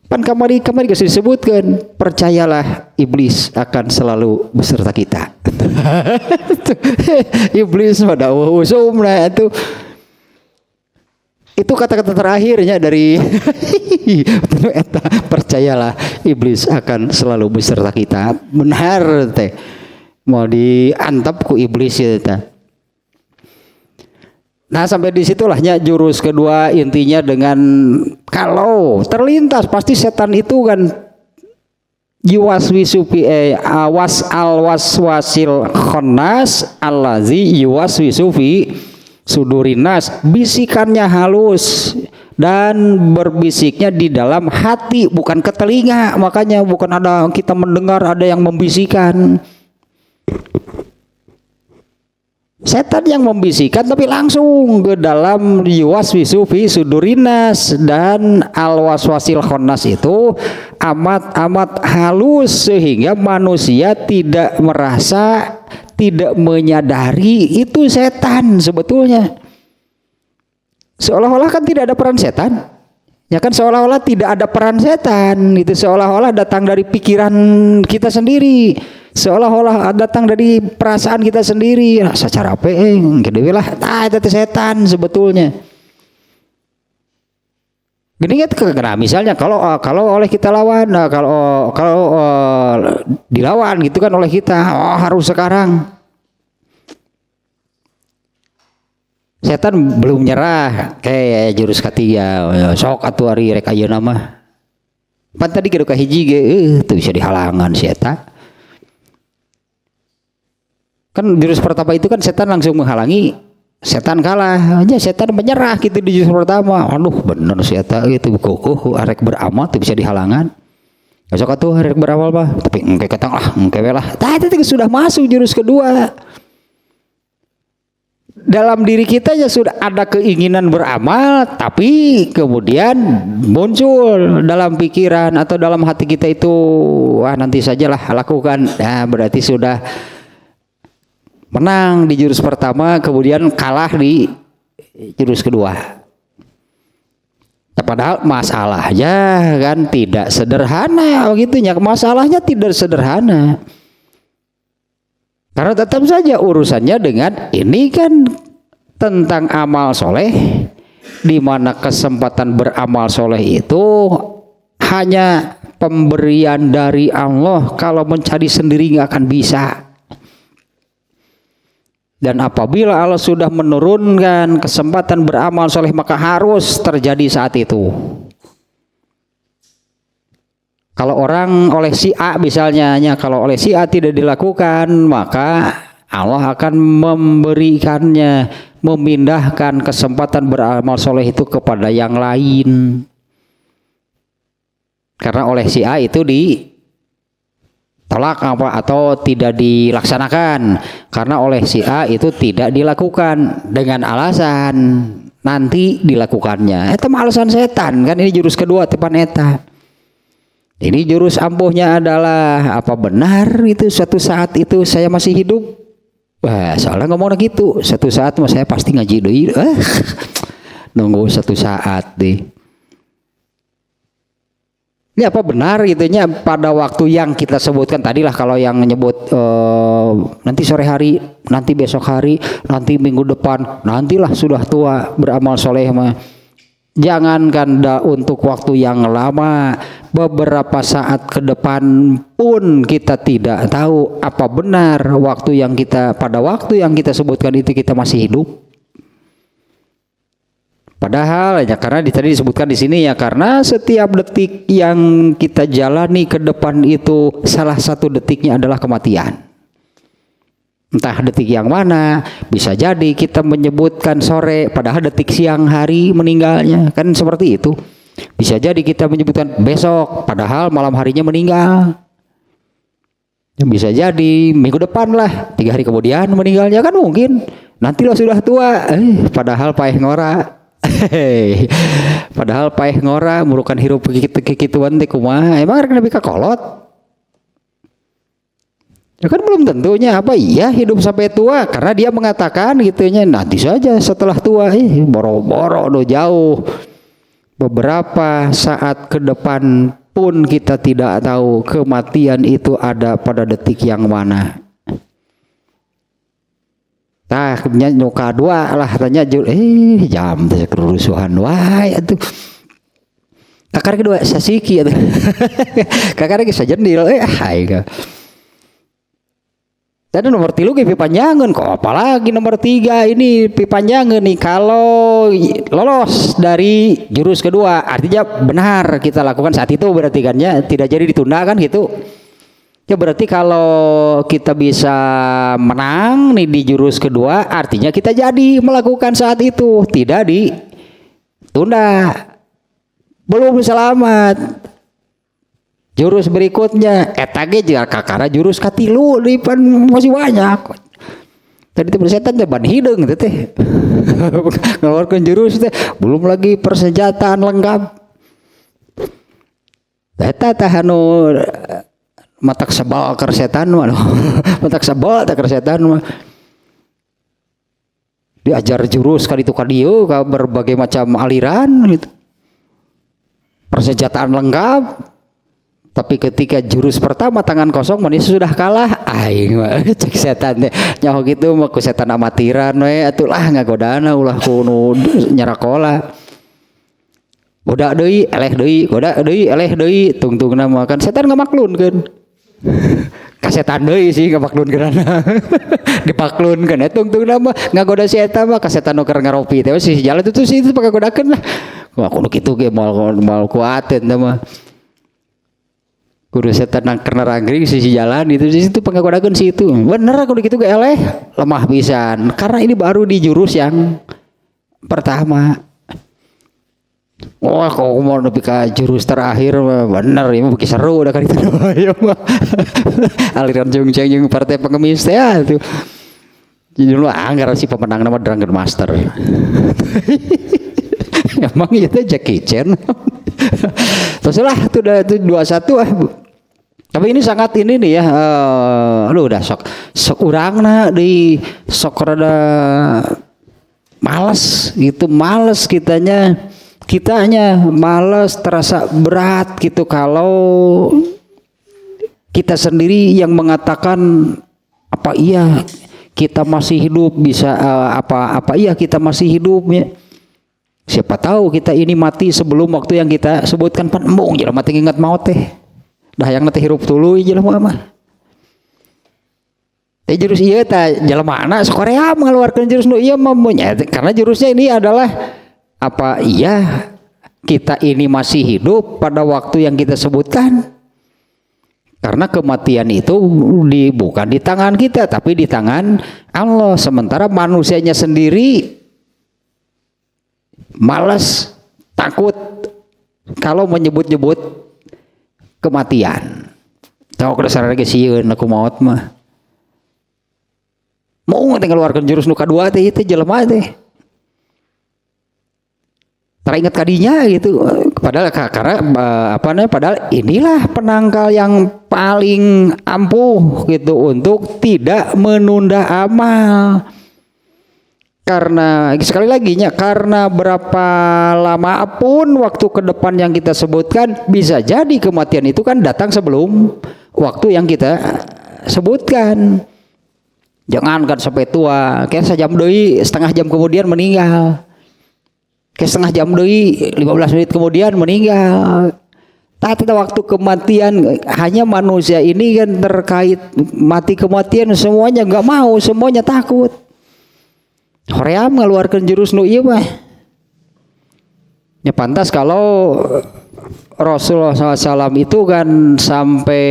Pan kamari geus disebutkan, percayalah iblis akan selalu beserta kita. Iblis pada usumna itu kata-kata terakhirnya dari percayalah iblis akan selalu beserta kita. Benar teh. Mau diantep ku iblis ya teh. Nah sampai disitulahnya jurus kedua intinya dengan kalau terlintas pasti setan itu kan yuwaswisufi waswasil khannas allazi yuwaswisufi sudurinas, bisikannya halus dan berbisiknya di dalam hati bukan ke telinga. Makanya bukan ada kita mendengar ada yang membisikkan. Setan yang membisikkan tapi langsung ke dalam yuwaswisufi sudurinas, dan al-waswasil khannas itu amat halus sehingga manusia tidak merasa, tidak menyadari itu setan sebetulnya. Seolah-olah kan tidak ada peran setan. Ya kan seolah-olah tidak ada peran setan. Itu seolah-olah datang dari pikiran kita sendiri. Seolah-olah datang dari perasaan kita sendiri. Rasa cara gede lah. Itu setan sebetulnya. Gini kan, misalnya kalau oleh kita lawan, kalau dilawan gitu kan oleh kita, harus sekarang. Setan belum nyerah, kayak jurus ketiga, sok atuh ari rek ayeuna mah. Pan tadi kira hiji ge, tuh bisa dihalangan setan. Kan jurus pertama itu kan setan langsung menghalangi, setan kalah, aja setan menyerah gitu di jurus pertama. Aduh bener setan itu kukuh arek beramal tuh bisa dihalangan. Sok atuh arek beramal mah, tapi engke ketang lah, engke we lah. Itu sudah masuk jurus kedua. Dalam diri kita ya sudah ada keinginan beramal, tapi kemudian muncul dalam pikiran atau dalam hati kita itu, nanti sajalah lakukan. Nah, berarti sudah menang di jurus pertama, kemudian kalah di jurus kedua. Padahal masalahnya kan tidak sederhana begitunya. Masalahnya tidak sederhana. Karena tetap saja urusannya dengan ini kan tentang amal soleh, di mana kesempatan beramal soleh itu hanya pemberian dari Allah. Kalau mencari sendiri nggak akan bisa. Dan apabila Allah sudah menurunkan kesempatan beramal soleh, maka harus terjadi saat itu. Kalau orang oleh si A misalnya, kalau oleh si A tidak dilakukan, maka Allah akan memberikannya, memindahkan kesempatan beramal soleh itu kepada yang lain. Karena oleh si A itu ditolak atau tidak dilaksanakan. Karena oleh si A itu tidak dilakukan dengan alasan nanti dilakukannya. Itu alasan setan kan, ini jurus kedua tepan eta. Ini jurus ampuhnya adalah apa benar itu suatu saat itu saya masih hidup? Soalnya ngomong gitu, satu saat saya pasti ngaji deui. Nunggu satu saat deh. Ini apa benar gitunya pada waktu yang kita sebutkan tadilah, kalau yang menyebut nanti sore hari, nanti besok hari, nanti minggu depan, nantilah sudah tua beramal soleh mah. Jangankan untuk waktu yang lama, beberapa saat ke depan pun kita tidak tahu apa benar pada waktu yang kita sebutkan itu kita masih hidup. Padahal ya karena tadi disebutkan di sini ya, karena setiap detik yang kita jalani ke depan itu salah satu detiknya adalah kematian. Entah detik yang mana, bisa jadi kita menyebutkan sore padahal detik siang hari meninggalnya, kan seperti itu. Bisa jadi kita menyebutkan besok padahal malam harinya meninggal. Bisa jadi minggu depan lah, 3 hari kemudian meninggalnya, kan mungkin. Nantilah sudah tua, padahal paeh ngora. Padahal paeh ngora murukan hirup kikituan teh kumaha, emang rek nepi ka kolot. Ya kan belum tentunya apa iya hidup sampai tua, karena dia mengatakan gitunya nanti saja setelah tua. Boro-boro do jauh. Beberapa saat ke depan pun kita tidak tahu kematian itu ada pada detik yang mana. Tah nyoka dua lah tanya jam teh kerusuhan wae atuh. Kakar kedua sasiki atuh. Kakar ge sajendil hai ka. Dan nomor 3 ge pipanjangeun, kok apalagi nomor 3 ini pipanjangeun nih. Kalau lolos dari jurus kedua artinya benar kita lakukan saat itu, berarti kan ya tidak jadi ditunda kan gitu. Ya berarti kalau kita bisa menang nih di jurus kedua artinya kita jadi melakukan saat itu, tidak ditunda. Belum selamat. Jurus berikutnya eta ge kakara jurus katilu lipan masih banyak. Tadi teh setan teh ban hideung teh. Ngaluarkeun jurus teh belum lagi persenjataan lengkap. Eta teh anu matak sabal keur setan mah. Matak sabal teh keur setan mah. Diajar jurus ka ditu ka dieu ka berbagai macam aliran gitu. Persenjataan lengkap. Tapi ketika jurus pertama tangan kosong manusia sudah kalah, aing mah cek setan teh nyaho gitu mah ku setan amatiran we atuh lah ngagodana ulah kuno nyarakola. Goda deui, eleh deui, goda deui, eleh deui, tungtungna mah kan setan ngamaklunkeun. Ka setan deui sih ngamaklunkeunana. Dipaklunkeun eta tungtungna mah ngagoda si eta mah ka setan nu keur ngaropi teh si jalan itu sih itu pakagodakeun lah. Wah kudu kitu ge moal kuateun teh mah. Kudu setan nang keur ranggring si jalan itu di situ pakagodakeun si itu. Bener kudu kitu ge eleh, lemah pisan. Karena ini baru di jurus yang pertama. Wah, kok mau nepi ka jurus terakhir bener ya beki seru udah kan itu ya mah. Aliran jungceng jeung partai pengemis teh atuh. Jadi lu anggar si pemenang nama Dragon Master. Emang ieu teh Jackie Chan. Terus lah itu udah itu 21 Tapi ini sangat ini nih ya. Aduh udah sok urangna deui sok rada males gitu, males kitanya males, terasa berat gitu kalau kita sendiri yang mengatakan apa iya kita masih hidup bisa apa iya kita masih hidup ya. Siapa tahu kita ini mati sebelum waktu yang kita sebutkan pan embung jelema teh ingat maut teh. Dah yang teh hirup tuluy jelema mah. Jurus ieu teh jelemaana Korea mengeluarkan jurus nu ieu mah karena jurusnya ini adalah apa iya kita ini masih hidup pada waktu yang kita sebutkan? Karena kematian itu bukan di tangan kita tapi di tangan Allah. Sementara manusianya sendiri malas, takut kalau menyebut-nyebut kematian. Tahu dasar lagi sieun aku maut mah. Mau ngeluarkan jurus nu kadua teh itu jelema teh. Teringat kadinya gitu, padahal karena padahal inilah penangkal yang paling ampuh gitu untuk tidak menunda amal. Karena sekali lagi karena berapa lama pun waktu ke depan yang kita sebutkan bisa jadi kematian itu kan datang sebelum waktu yang kita sebutkan. Jangan kan sampai tua, kayak sejam deui setengah jam kemudian meninggal. Kayak setengah jam deui 15 menit kemudian meninggal. Tapi waktu kematian hanya manusia ini kan terkait mati kematian semuanya nggak mau, semuanya takut. Hoream mengeluarkan jurus nu ieu mah. Ya pantas kalau Rasulullah SAW itu kan sampai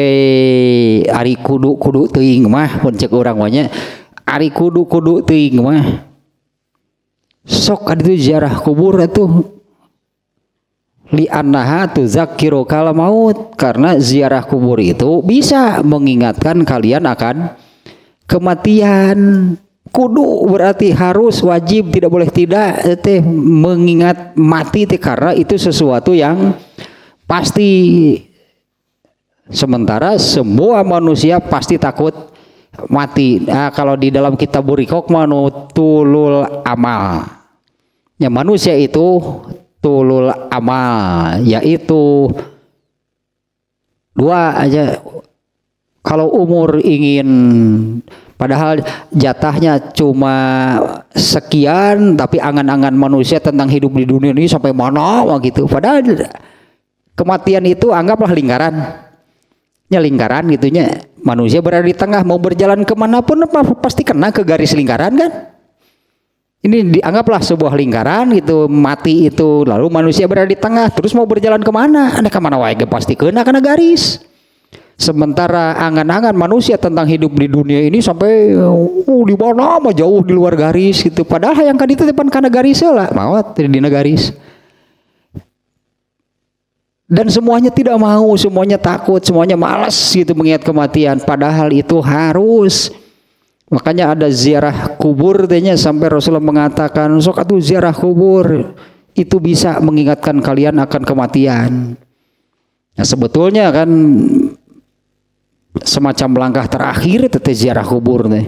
ari kudu teuing mah pun cek urang mah ari kudu teuing mah. Sok ada itu ziarah kubur itu li'annaha tuzakkiru kala maut, karena ziarah kubur itu bisa mengingatkan kalian akan kematian. Kudu berarti harus, wajib, tidak boleh tidak teh mengingat mati teh karena itu sesuatu yang pasti. Sementara semua manusia pasti takut mati. Nah, kalau di dalam kitab Burikok manutulul amal. Ya manusia itu tulul amal, yaitu dua aja. Kalau umur ingin, padahal jatahnya cuma sekian, tapi angan-angan manusia tentang hidup di dunia ini sampai mana gitu. Padahal kematian itu anggaplah lingkaran. Ya lingkaran gitunya. Manusia berada di tengah, mau berjalan kemanapun pasti kena ke garis lingkaran kan. Ini dianggaplah sebuah lingkaran gitu, mati itu, lalu manusia berada di tengah, terus mau berjalan kemana? Ada kemana wae pasti kena garis. Sementara angan-angan manusia tentang hidup di dunia ini sampai di mana mah jauh di luar garis gitu. Padahal yang kan itu depan kana garis lah, maut di garis. Dan semuanya tidak mau, semuanya takut, semuanya malas gitu mengingat kematian. Padahal itu harus. Makanya ada ziarah kubur tehnya sampai Rasulullah mengatakan sok atuh ziarah kubur itu bisa mengingatkan kalian akan kematian. Nah sebetulnya kan semacam langkah terakhir itu ziarah kubur teh.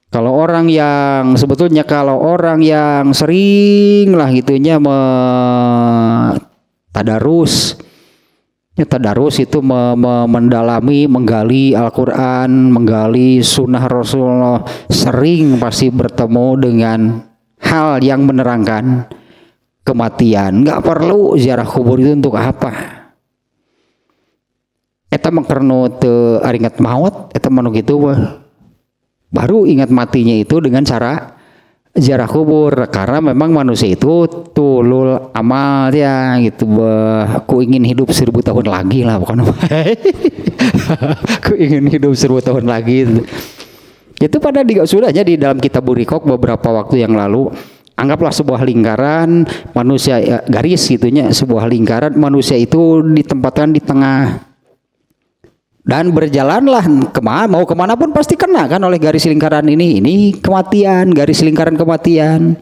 Kalau orang yang sering lah gitunya tadarus Ya, tadarus itu mendalami, menggali Al-Quran, menggali sunnah Rasulullah, sering pasti bertemu dengan hal yang menerangkan kematian. Nggak perlu ziarah kubur itu untuk apa? Eta mengkerno teu ingat maut, eta manu gitu baru ingat matinya itu dengan cara ziarah kubur, karena memang manusia itu tulul amal ya gitu. Aku ingin hidup 1000 tahun lagi lah, bukan aku ingin hidup 1000 tahun lagi itu pada sudahnya di dalam kitab Burikok beberapa waktu yang lalu. Anggaplah sebuah lingkaran manusia, ya, garis gitunya, sebuah lingkaran manusia itu ditempatkan di tengah dan berjalanlah mau kemana pun pasti kena kan oleh garis lingkaran ini kematian, garis lingkaran kematian.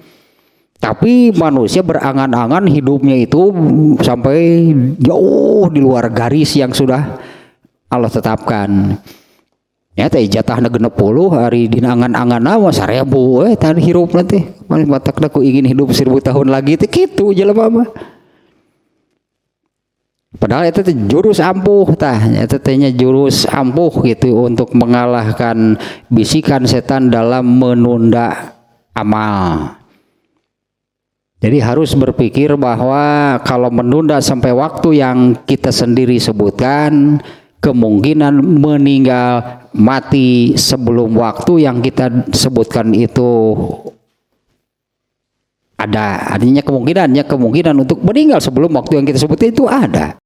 Tapi manusia berangan-angan hidupnya itu sampai jauh di luar garis yang sudah Allah tetapkan. Ya teh jatahna 60 hari dina angan-angan awa 1000 tadi hirup nanti matakna ku ingin hidup 1000 tahun lagi teh kitu jelema mah. Padahal itu jurus ampuh itu tehnya jurus ampuh gitu untuk mengalahkan bisikan setan dalam menunda amal. Jadi harus berpikir bahwa kalau menunda sampai waktu yang kita sendiri sebutkan, kemungkinan meninggal mati sebelum waktu yang kita sebutkan itu ada. Artinya kemungkinan untuk meninggal sebelum waktu yang kita sebutkan itu ada.